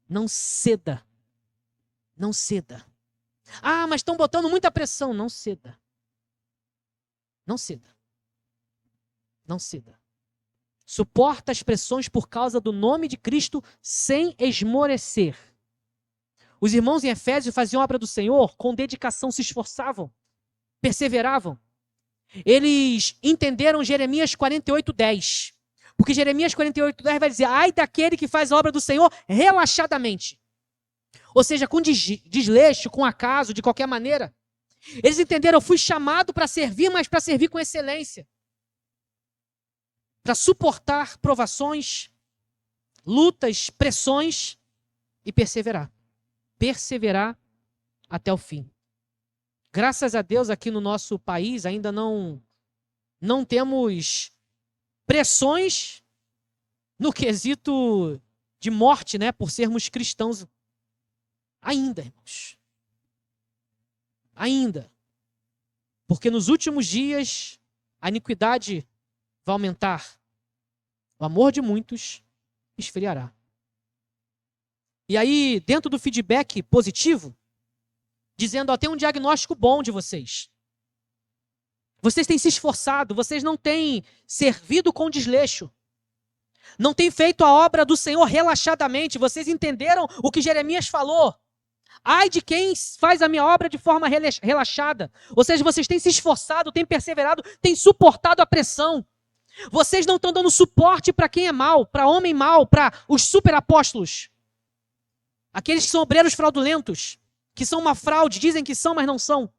Não ceda. Não ceda. Mas estão botando muita pressão. Não ceda. Não ceda. Não ceda. Suporta as pressões por causa do nome de Cristo sem esmorecer. Os irmãos em Efésios faziam a obra do Senhor com dedicação, se esforçavam, perseveravam. Eles entenderam Jeremias 48:10. Porque Jeremias 48:10 vai dizer, ai daquele que faz a obra do Senhor relaxadamente. Ou seja, com desleixo, com acaso, de qualquer maneira. Eles entenderam, eu fui chamado para servir, mas para servir com excelência. Para suportar provações, lutas, pressões e perseverar. Perseverar até o fim. Graças a Deus, aqui no nosso país ainda não temos pressões no quesito de morte, né, por sermos cristãos. Ainda, irmãos. Ainda. Porque nos últimos dias a iniquidade vai aumentar. O amor de muitos esfriará. E aí, dentro do feedback positivo, dizendo, tem um diagnóstico bom de vocês. Vocês têm se esforçado, vocês não têm servido com desleixo. Não têm feito a obra do Senhor relaxadamente. Vocês entenderam o que Jeremias falou? Ai de quem faz a minha obra de forma relaxada. Ou seja, vocês têm se esforçado, têm perseverado, têm suportado a pressão. Vocês não estão dando suporte para quem é mau, para homem mau, para os superapóstolos. Aqueles que são obreiros fraudulentos, que são uma fraude, dizem que são, mas não são.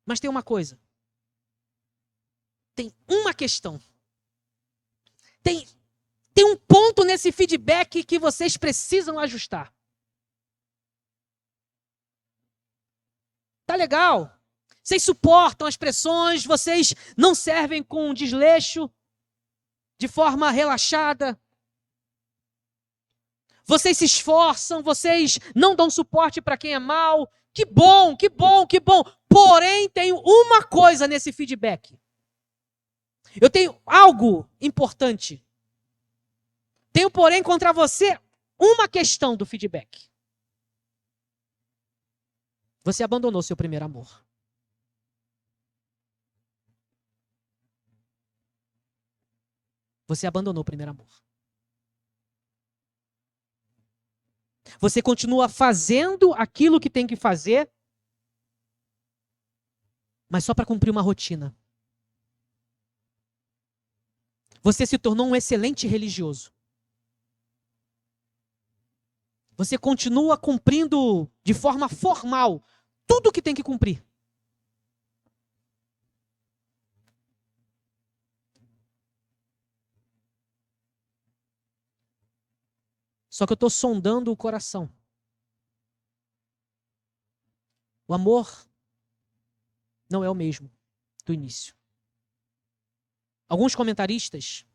Mas tem uma coisa. Tem uma questão. Tem um ponto nesse feedback que vocês precisam ajustar. Tá legal. Vocês suportam as pressões, vocês não servem com desleixo. de forma relaxada. Vocês se esforçam, vocês não dão suporte para quem é mal. Que bom, que bom, que bom. Porém, tenho uma coisa nesse feedback. Eu tenho algo importante. Tenho, porém, contra você uma questão do feedback. Você abandonou seu primeiro amor. Você abandonou o primeiro amor. Você continua fazendo aquilo que tem que fazer, mas só para cumprir uma rotina. Você se tornou um excelente religioso. Você continua cumprindo de forma formal tudo o que tem que cumprir. Só que eu estou sondando o coração. O amor não é o mesmo do início. Alguns comentaristas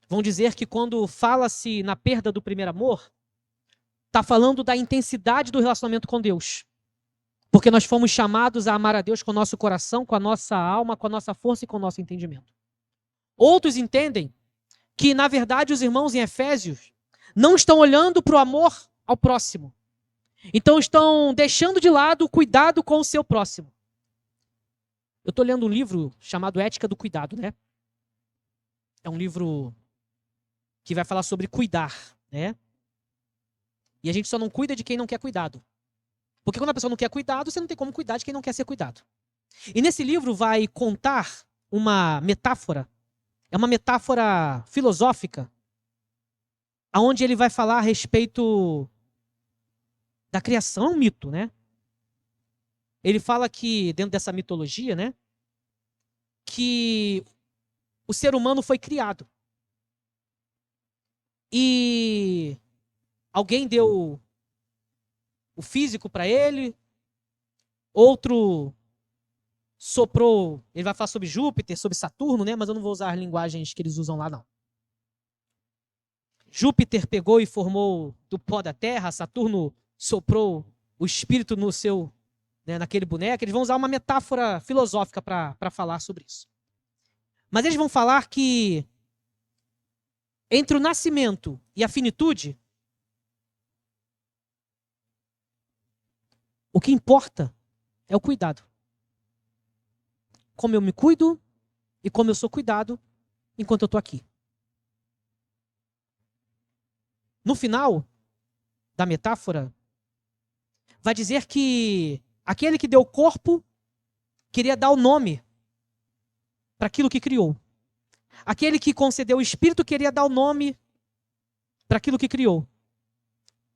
vão dizer que quando fala-se na perda do primeiro amor, está falando da intensidade do relacionamento com Deus. Porque nós fomos chamados a amar a Deus com o nosso coração, com a nossa alma, com a nossa força e com o nosso entendimento. Outros entendem que, na verdade, os irmãos em Efésios não estão olhando para o amor ao próximo. Então estão deixando de lado o cuidado com o seu próximo. Eu estou lendo um livro chamado Ética do Cuidado, né? É um livro que vai falar sobre cuidar, né? E a gente só não cuida de quem não quer cuidado. Porque quando a pessoa não quer cuidado, você não tem como cuidar de quem não quer ser cuidado. E nesse livro vai contar uma metáfora, é uma metáfora filosófica, onde ele vai falar a respeito da criação, um mito, né? Ele fala que, dentro dessa mitologia, né, que o ser humano foi criado. E alguém deu o físico para ele, outro soprou, ele vai falar sobre Júpiter, sobre Saturno, né, mas eu não vou usar as linguagens que eles usam lá, não. Júpiter pegou e formou do pó da terra, Saturno soprou o espírito no seu, né, naquele boneco. Eles vão usar uma metáfora filosófica para falar sobre isso. Mas eles vão falar que entre o nascimento e a finitude, o que importa é o cuidado. Como eu me cuido e como eu sou cuidado enquanto eu estou aqui. No final da metáfora, vai dizer que aquele que deu o corpo queria dar o nome para aquilo que criou. Aquele que concedeu o espírito queria dar o nome para aquilo que criou.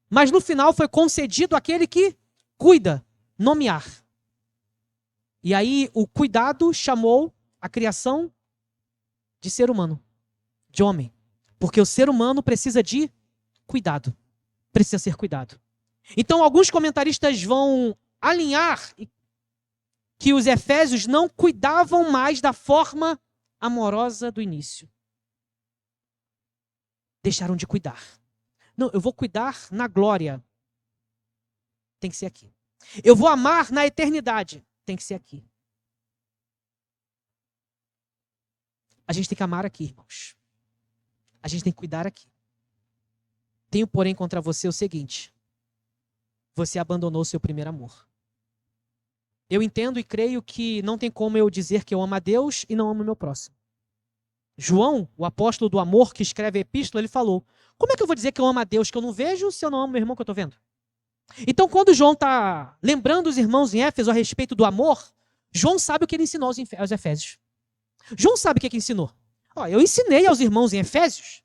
Mas no final foi concedido aquele que cuida, nomear. E aí o cuidado chamou a criação de ser humano, de homem. Porque o ser humano precisa de cuidado. Precisa ser cuidado. Então alguns comentaristas vão alinhar que os efésios não cuidavam mais da forma amorosa do início. Deixaram de cuidar. Não, eu vou cuidar na glória. Tem que ser aqui. Eu vou amar na eternidade. Tem que ser aqui. A gente tem que amar aqui, irmãos. A gente tem que cuidar aqui. Tenho, porém, contra você o seguinte. Você abandonou seu primeiro amor. Eu entendo e creio que não tem como eu dizer que eu amo a Deus e não amo o meu próximo. João, o apóstolo do amor que escreve a epístola, ele falou: como é que eu vou dizer que eu amo a Deus que eu não vejo se eu não amo meu irmão que eu estou vendo? Então, quando João está lembrando os irmãos em Éfeso a respeito do amor, João sabe o que ele ensinou aos Efésios. João sabe o que ele ensinou. Eu ensinei aos irmãos em Efésios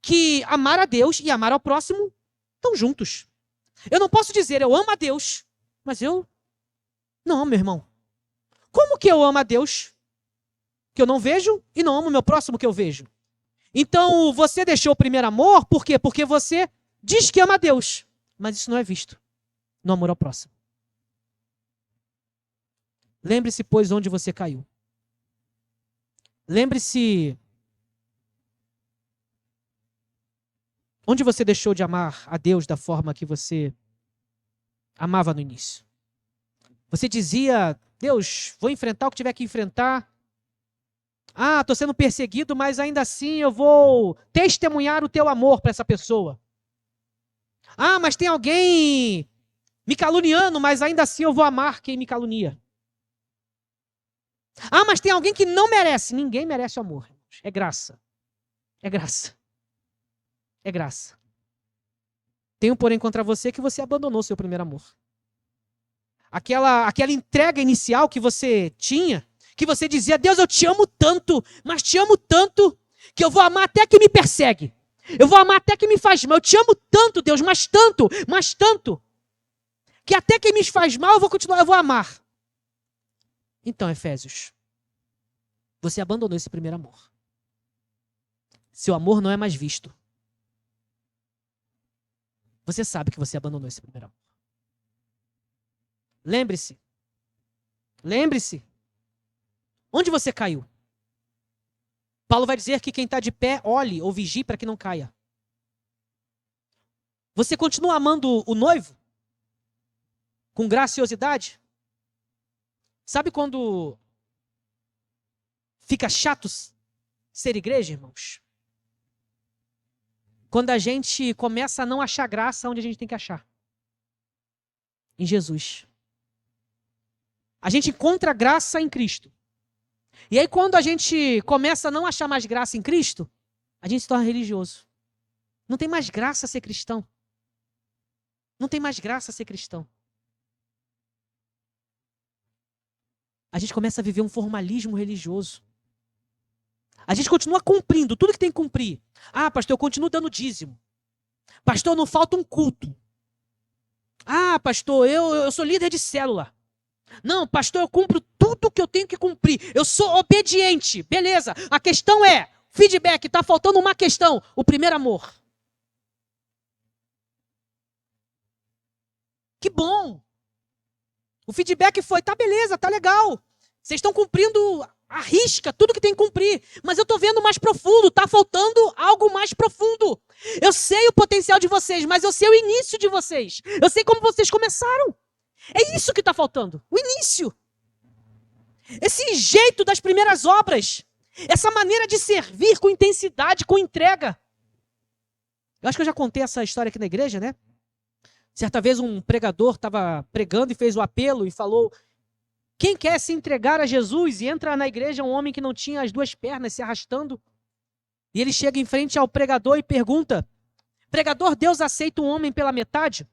que amar a Deus e amar ao próximo estão juntos. Eu não posso dizer eu amo a Deus, mas eu não amo meu irmão. Como que eu amo a Deus que eu não vejo e não amo meu próximo que eu vejo? Então você deixou o primeiro amor, por quê? Porque você diz que ama a Deus, mas isso não é visto no amor ao próximo. Lembre-se, pois, onde você caiu. Lembre-se Onde você deixou de amar a Deus da forma que você amava no início? Você dizia, Deus, vou enfrentar o que tiver que enfrentar. Ah, estou sendo perseguido, mas ainda assim eu vou testemunhar o teu amor para essa pessoa. Ah, mas tem alguém me caluniando, mas ainda assim eu vou amar quem me calunia. Ah, mas tem alguém que não merece. Ninguém merece o amor. É graça. É graça. É graça. Tenho, porém, contra você que você abandonou seu primeiro amor. Aquela entrega inicial que você tinha, que você dizia, Deus, eu te amo tanto, mas te amo tanto, que eu vou amar até que me persegue. Eu vou amar até que me faz mal. Eu te amo tanto, Deus, mas tanto, que até que me faz mal eu vou continuar, eu vou amar. Então, Efésios, você abandonou esse primeiro amor. Seu amor não é mais visto. Você sabe que você abandonou esse primeiro amor. Lembre-se. Lembre-se. Onde você caiu? Paulo vai dizer que quem está de pé, olhe ou vigie para que não caia. Você continua amando o noivo? Com graciosidade? Sabe quando fica chato ser igreja, irmãos? Quando a gente começa a não achar graça onde a gente tem que achar. Em Jesus. A gente encontra graça em Cristo. E aí quando a gente começa a não achar mais graça em Cristo, a gente se torna religioso. Não tem mais graça ser cristão. Não tem mais graça ser cristão. A gente começa a viver um formalismo religioso. A gente continua cumprindo tudo que tem que cumprir. Ah, pastor, eu continuo dando dízimo. Pastor, não falta um culto. Ah, pastor, eu sou líder de célula. Não, pastor, eu cumpro tudo que eu tenho que cumprir. Eu sou obediente. Beleza. A questão é, feedback, está faltando uma questão. O primeiro amor. Que bom. O feedback foi, tá beleza, tá legal. Vocês estão cumprindo à risca tudo que tem que cumprir. Mas eu estou vendo mais profundo, tá faltando algo mais profundo. Eu sei o potencial de vocês, mas eu sei o início de vocês. Eu sei como vocês começaram. É isso que está faltando, o início. Esse jeito das primeiras obras. Essa maneira de servir com intensidade, com entrega. Eu acho que eu já contei essa história aqui na igreja, né? Certa vez um pregador estava pregando e fez o apelo e falou: quem quer se entregar a Jesus? E entra na igreja um homem que não tinha as duas pernas se arrastando. E ele chega em frente ao pregador e pergunta: pregador, Deus aceita um homem pela metade?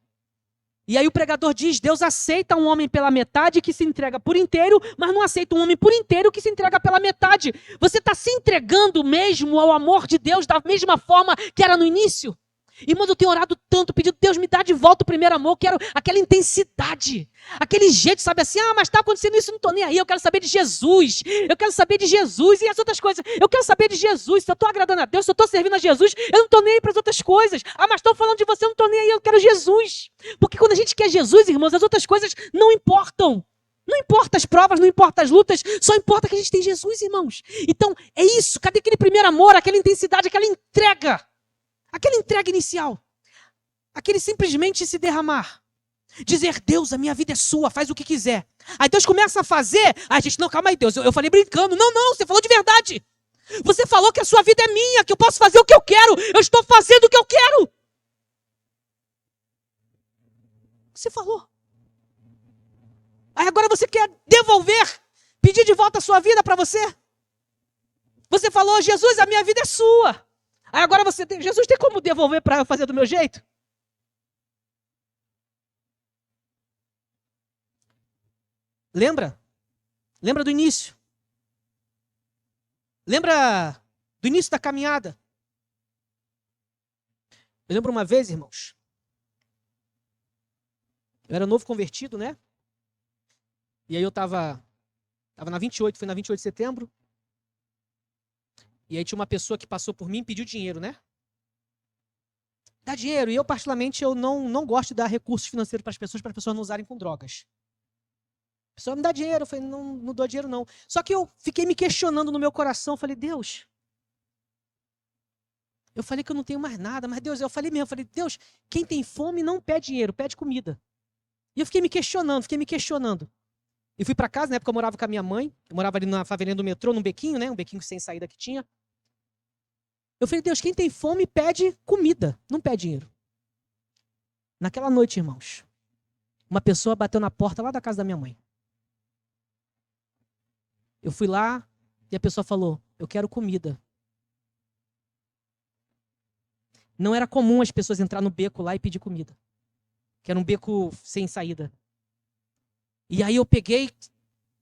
E aí o pregador diz: Deus aceita um homem pela metade que se entrega por inteiro, mas não aceita um homem por inteiro que se entrega pela metade. Você está se entregando mesmo ao amor de Deus da mesma forma que era no início? Irmãos, eu tenho orado tanto, pedindo, Deus, me dá de volta o primeiro amor, eu quero aquela intensidade, aquele jeito, sabe assim, ah, mas está acontecendo isso, não estou nem aí, eu quero saber de Jesus, e as outras coisas, eu quero saber de Jesus, se eu estou agradando a Deus, se eu estou servindo a Jesus, eu não estou nem aí para as outras coisas, ah, mas estão falando de você, eu não estou nem aí, eu quero Jesus, porque quando a gente quer Jesus, irmãos, as outras coisas não importam. Não importa as provas, não importa as lutas, só importa que a gente tem Jesus, irmãos. Então, é isso, cadê aquele primeiro amor, aquela intensidade, aquela entrega? Aquela entrega inicial. Aquele simplesmente se derramar. Dizer, Deus, a minha vida é sua, faz o que quiser. Aí Deus começa a fazer. Aí a gente, não, calma aí, Deus, eu falei brincando. Não, você falou de verdade. Você falou que a sua vida é minha, que eu posso fazer o que eu quero. Eu estou fazendo o que eu quero. Você falou. Aí agora você quer devolver, pedir de volta a sua vida para você. Você falou, Jesus, a minha vida é sua. Aí agora você tem, Jesus, tem como devolver para eu fazer do meu jeito? Lembra? Lembra do início? Lembra do início da caminhada? Eu lembro uma vez, irmãos. Eu era novo convertido, né? E aí eu tava na 28, foi na 28 de setembro. E aí tinha uma pessoa que passou por mim e pediu dinheiro, né? Dá dinheiro. E eu, particularmente, eu não gosto de dar recursos financeiros para as pessoas não usarem com drogas. A pessoa me dá dinheiro. Eu falei, não dou dinheiro, não. Só que eu fiquei me questionando no meu coração. Eu falei, Deus, Eu falei que eu não tenho mais nada, mas Deus, eu falei mesmo, Deus, quem tem fome não pede dinheiro, pede comida. E eu fiquei me questionando. E fui para casa, na época eu morava com a minha mãe, eu morava ali na favelinha do metrô, num bequinho, né? Um bequinho sem saída que tinha. Eu falei, Deus, quem tem fome pede comida, não pede dinheiro. Naquela noite, irmãos, uma pessoa bateu na porta lá da casa da minha mãe. Eu fui lá e a pessoa falou, eu quero comida. Não era comum as pessoas entrar no beco lá e pedir comida. Que era um beco sem saída. E aí eu peguei,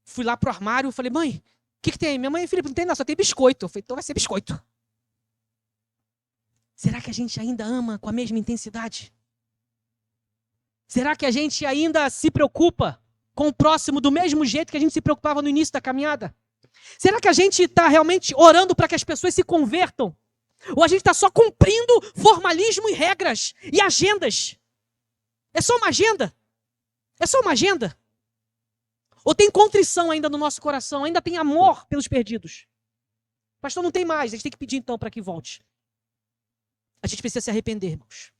fui lá pro armário e falei, mãe, o que tem? Minha mãe, Felipe, não tem nada, só tem biscoito. Eu falei, então vai ser biscoito. Será que a gente ainda ama com a mesma intensidade? Será que a gente ainda se preocupa com o próximo do mesmo jeito que a gente se preocupava no início da caminhada? Será que a gente está realmente orando para que as pessoas se convertam? Ou a gente está só cumprindo formalismo e regras e agendas? É só uma agenda? É só uma agenda? Ou tem contrição ainda no nosso coração? Ainda tem amor pelos perdidos? Pastor, não tem mais. A gente tem que pedir então para que volte. A gente precisa se arrepender, irmãos.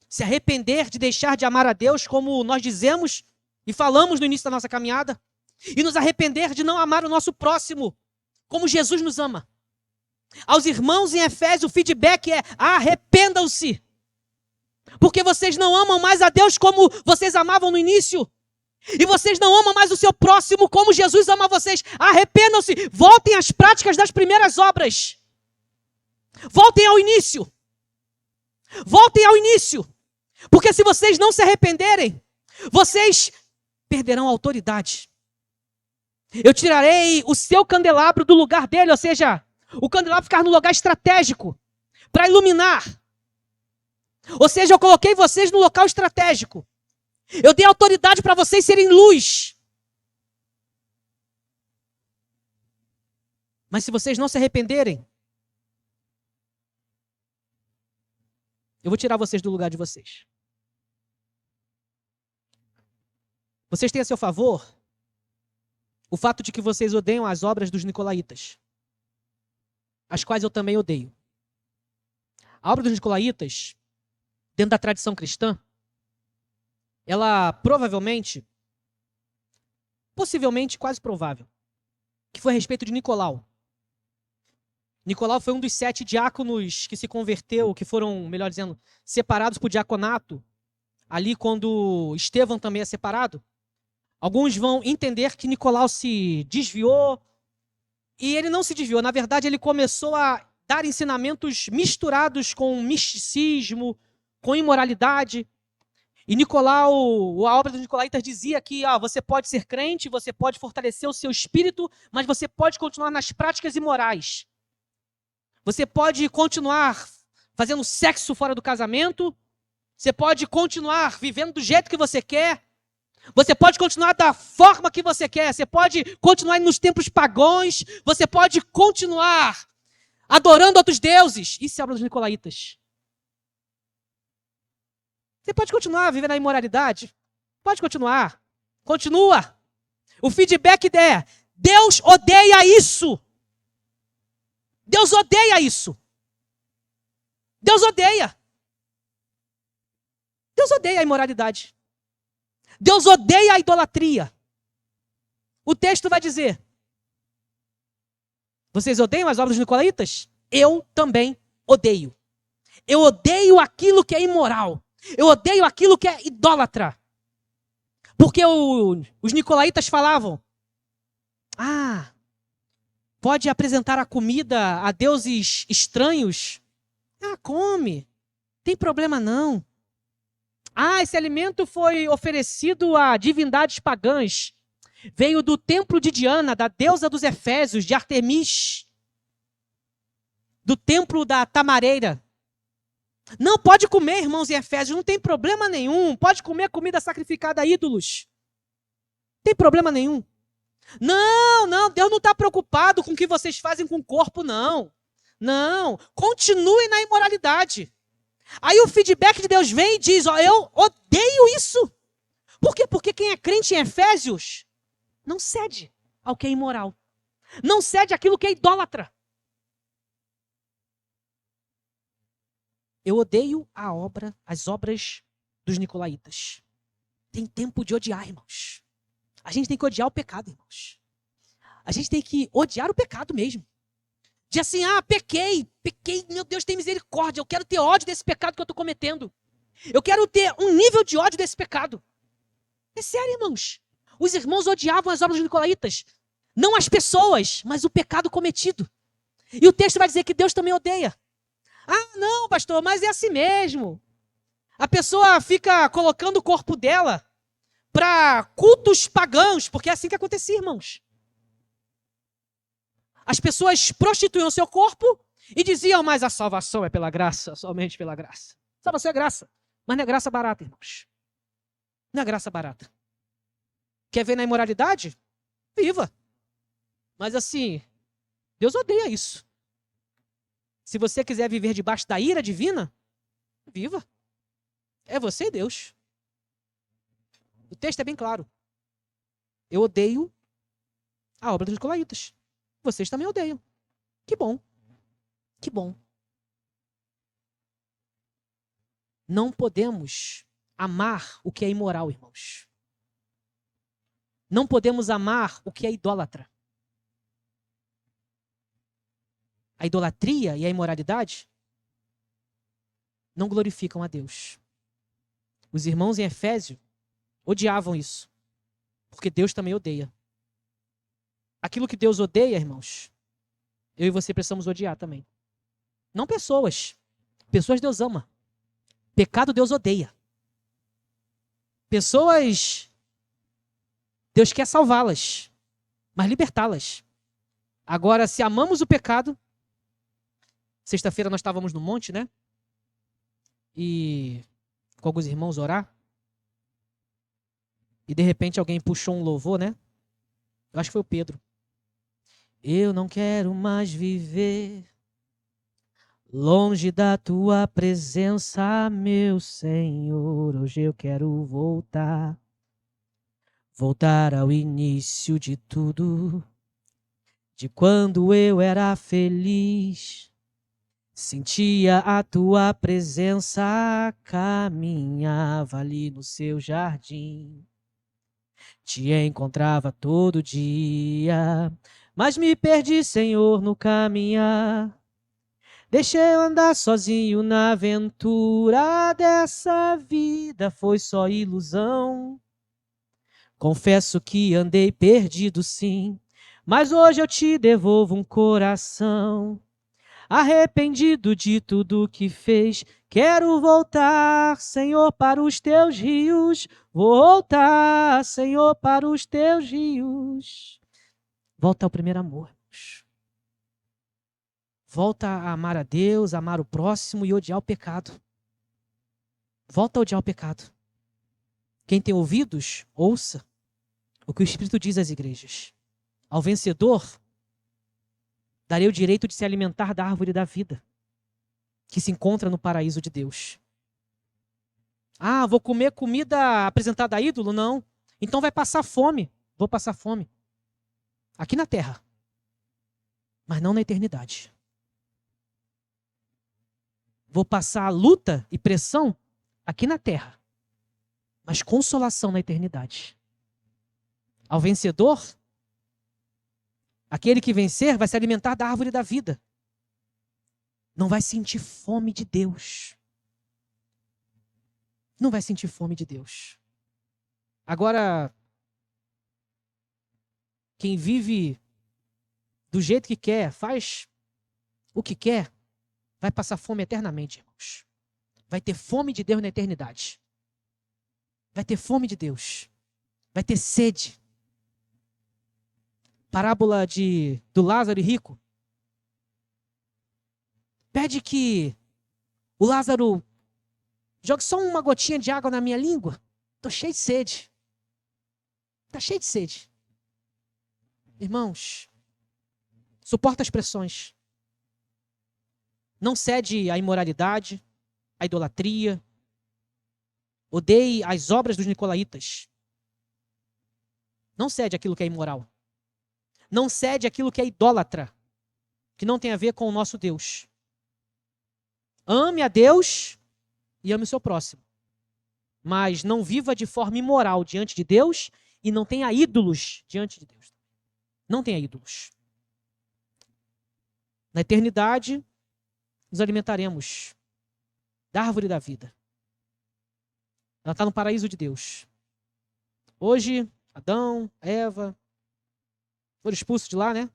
Se arrepender de deixar de amar a Deus como nós dizemos e falamos no início da nossa caminhada. E nos arrepender de não amar o nosso próximo como Jesus nos ama. Aos irmãos em Efésios, o feedback é: arrependam-se. Porque vocês não amam mais a Deus como vocês amavam no início. E vocês não amam mais o seu próximo como Jesus ama vocês. Arrependam-se. Voltem às práticas das primeiras obras. Voltem ao início. Voltem ao início. Porque se vocês não se arrependerem, vocês perderão a autoridade. Eu tirarei o seu candelabro do lugar dele, ou seja, o candelabro ficar no lugar estratégico para iluminar. Ou seja, eu coloquei vocês no local estratégico. Eu dei autoridade para vocês serem luz. Mas se vocês não se arrependerem, eu vou tirar vocês do lugar de vocês. Vocês têm a seu favor o fato de que vocês odeiam as obras dos nicolaítas, as quais eu também odeio. A obra dos nicolaítas, dentro da tradição cristã, ela provavelmente, possivelmente, quase provável, que foi a respeito de Nicolau. Nicolau foi um dos 7 diáconos que se converteu, que foram, melhor dizendo, separados por diaconato, ali quando Estevão também é separado. Alguns vão entender que Nicolau se desviou, e ele não se desviou. Na verdade, ele começou a dar ensinamentos misturados com misticismo, com imoralidade. E Nicolau, a obra dos nicolaítas dizia que você pode ser crente, você pode fortalecer o seu espírito, mas você pode continuar nas práticas imorais. Você pode continuar fazendo sexo fora do casamento, você pode continuar vivendo do jeito que você quer, você pode continuar da forma que você quer, você pode continuar nos templos pagãos, você pode continuar adorando outros deuses. Isso é a obra dos nicolaítas. Você pode continuar vivendo a imoralidade? Pode continuar. Continua. O feedback é: Deus odeia isso. Deus odeia isso. Deus odeia. Deus odeia a imoralidade. Deus odeia a idolatria. O texto vai dizer: vocês odeiam as obras dos nicolaítas? Eu também odeio. Eu odeio aquilo que é imoral. Eu odeio aquilo que é idólatra. Porque os nicolaítas falavam: pode apresentar a comida a deuses estranhos? Come. Tem problema não. Esse alimento foi oferecido a divindades pagãs. Veio do templo de Diana, da deusa dos Efésios, de Artemis. Do templo da Tamareira. Não, pode comer, irmãos em Efésios, não tem problema nenhum. Pode comer comida sacrificada a ídolos. Não tem problema nenhum. Não, Deus não está preocupado com o que vocês fazem com o corpo, não. Não, continuem na imoralidade. Aí o feedback de Deus vem e diz: eu odeio isso. Por quê? Porque quem é crente em Efésios não cede ao que é imoral. Não cede àquilo que é idólatra. Eu odeio as obras dos nicolaítas. Tem tempo de odiar, irmãos. A gente tem que odiar o pecado, irmãos. A gente tem que odiar o pecado mesmo. De assim, pequei, meu Deus, tem misericórdia. Eu quero ter ódio desse pecado que eu estou cometendo. Eu quero ter um nível de ódio desse pecado. É sério, irmãos. Os irmãos odiavam as obras dos nicolaítas. Não as pessoas, mas o pecado cometido. E o texto vai dizer que Deus também odeia. Não, pastor, mas é assim mesmo. A pessoa fica colocando o corpo dela para cultos pagãos, porque é assim que acontecia, irmãos. As pessoas prostituíam seu corpo e diziam, mas a salvação é pela graça, somente pela graça. Salvação é graça, mas não é graça barata, irmãos. Não é graça barata. Quer ver na imoralidade? Viva. Mas assim, Deus odeia isso. Se você quiser viver debaixo da ira divina, viva. É você e Deus. O texto é bem claro. Eu odeio a obra dos nicolaítas. Vocês também odeiam. Que bom. Que bom. Não podemos amar o que é imoral, irmãos. Não podemos amar o que é idólatra. A idolatria e a imoralidade não glorificam a Deus. Os irmãos em Efésio odiavam isso, porque Deus também odeia. Aquilo que Deus odeia, irmãos, eu e você precisamos odiar também. Não pessoas. Pessoas Deus ama. Pecado Deus odeia. Pessoas, Deus quer salvá-las, mas libertá-las. Agora, se amamos o pecado, sexta-feira nós estávamos no monte, né? E com alguns irmãos orar. E de repente alguém puxou um louvor, né? Eu acho que foi o Pedro. Eu não quero mais viver longe da tua presença, meu Senhor. Hoje eu quero voltar ao início de tudo, de quando eu era feliz. Sentia a tua presença, caminhava ali no seu jardim. Te encontrava todo dia, mas me perdi, Senhor, no caminhar. Deixei eu andar sozinho na aventura dessa vida, foi só ilusão. Confesso que andei perdido, sim, mas hoje eu te devolvo um coração. Arrependido de tudo que fez, quero voltar, Senhor, para os teus rios. Voltar, Senhor, para os teus rios. Volta ao primeiro amor. Volta a amar a Deus, amar o próximo e odiar o pecado. Volta a odiar o pecado. Quem tem ouvidos, ouça o que o Espírito diz às igrejas. Ao vencedor, darei o direito de se alimentar da árvore da vida, que se encontra no paraíso de Deus. Vou comer comida apresentada a ídolo? Não. Então vai passar fome. Vou passar fome. Aqui na terra. Mas não na eternidade. Vou passar luta e pressão aqui na terra. Mas consolação na eternidade. Ao vencedor, aquele que vencer vai se alimentar da árvore da vida. Não vai sentir fome de Deus. Não vai sentir fome de Deus. Agora, quem vive do jeito que quer, faz o que quer, vai passar fome eternamente, irmãos. Vai ter fome de Deus na eternidade. Vai ter fome de Deus. Vai ter sede. Parábola do Lázaro e rico. Pede que o Lázaro jogue só uma gotinha de água na minha língua. Estou cheio de sede. Está cheio de sede. Irmãos, suporta as pressões. Não cede à imoralidade, à idolatria. Odeie as obras dos nicolaítas. Não cede aquilo que é imoral. Não cede aquilo que é idólatra, que não tem a ver com o nosso Deus. Ame a Deus e ame o seu próximo. Mas não viva de forma imoral diante de Deus e não tenha ídolos diante de Deus. Não tenha ídolos. Na eternidade, nos alimentaremos da árvore da vida. Ela está no paraíso de Deus. Hoje, Adão, Eva, foram expulsos de lá, né?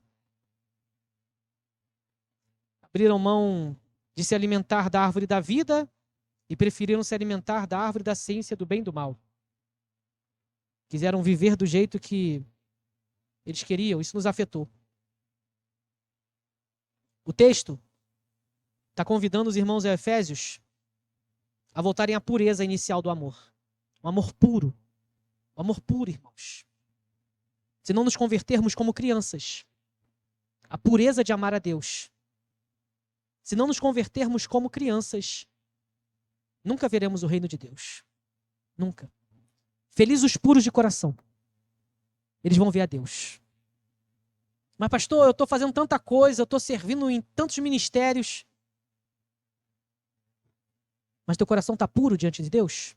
Abriram mão de se alimentar da árvore da vida e preferiram se alimentar da árvore da ciência do bem e do mal. Quiseram viver do jeito que eles queriam, isso nos afetou. O texto está convidando os irmãos Efésios a voltarem à pureza inicial do amor. Um amor puro. Um amor puro, irmãos. Se não nos convertermos como crianças, a pureza de amar a Deus. Se não nos convertermos como crianças, nunca veremos o reino de Deus. Nunca. Felizes os puros de coração. Eles vão ver a Deus. Mas pastor, eu estou fazendo tanta coisa, eu estou servindo em tantos ministérios. Mas teu coração está puro diante de Deus?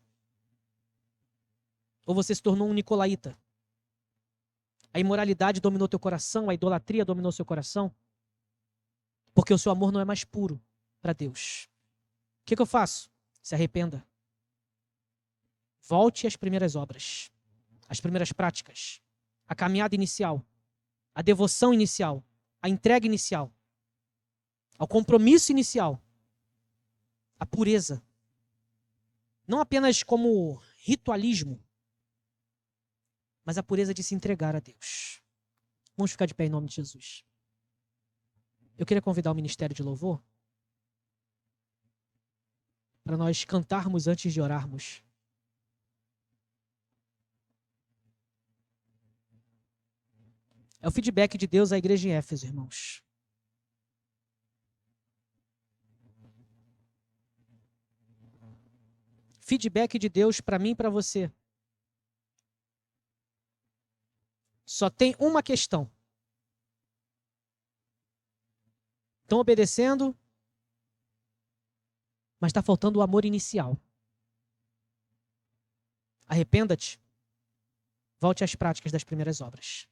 Ou você se tornou um nicolaíta? A imoralidade dominou teu coração, a idolatria dominou seu coração? Porque o seu amor não é mais puro para Deus. O que eu faço? Se arrependa. Volte às primeiras obras, às primeiras práticas, à caminhada inicial, à devoção inicial, à entrega inicial, ao compromisso inicial, à pureza. Não apenas como ritualismo, mas a pureza de se entregar a Deus. Vamos ficar de pé em nome de Jesus. Eu queria convidar o Ministério de Louvor para nós cantarmos antes de orarmos. É o feedback de Deus à igreja em Éfeso, irmãos. Feedback de Deus para mim e para você. Só tem uma questão. Estão obedecendo, mas está faltando o amor inicial. Arrependa-te. Volte às práticas das primeiras obras.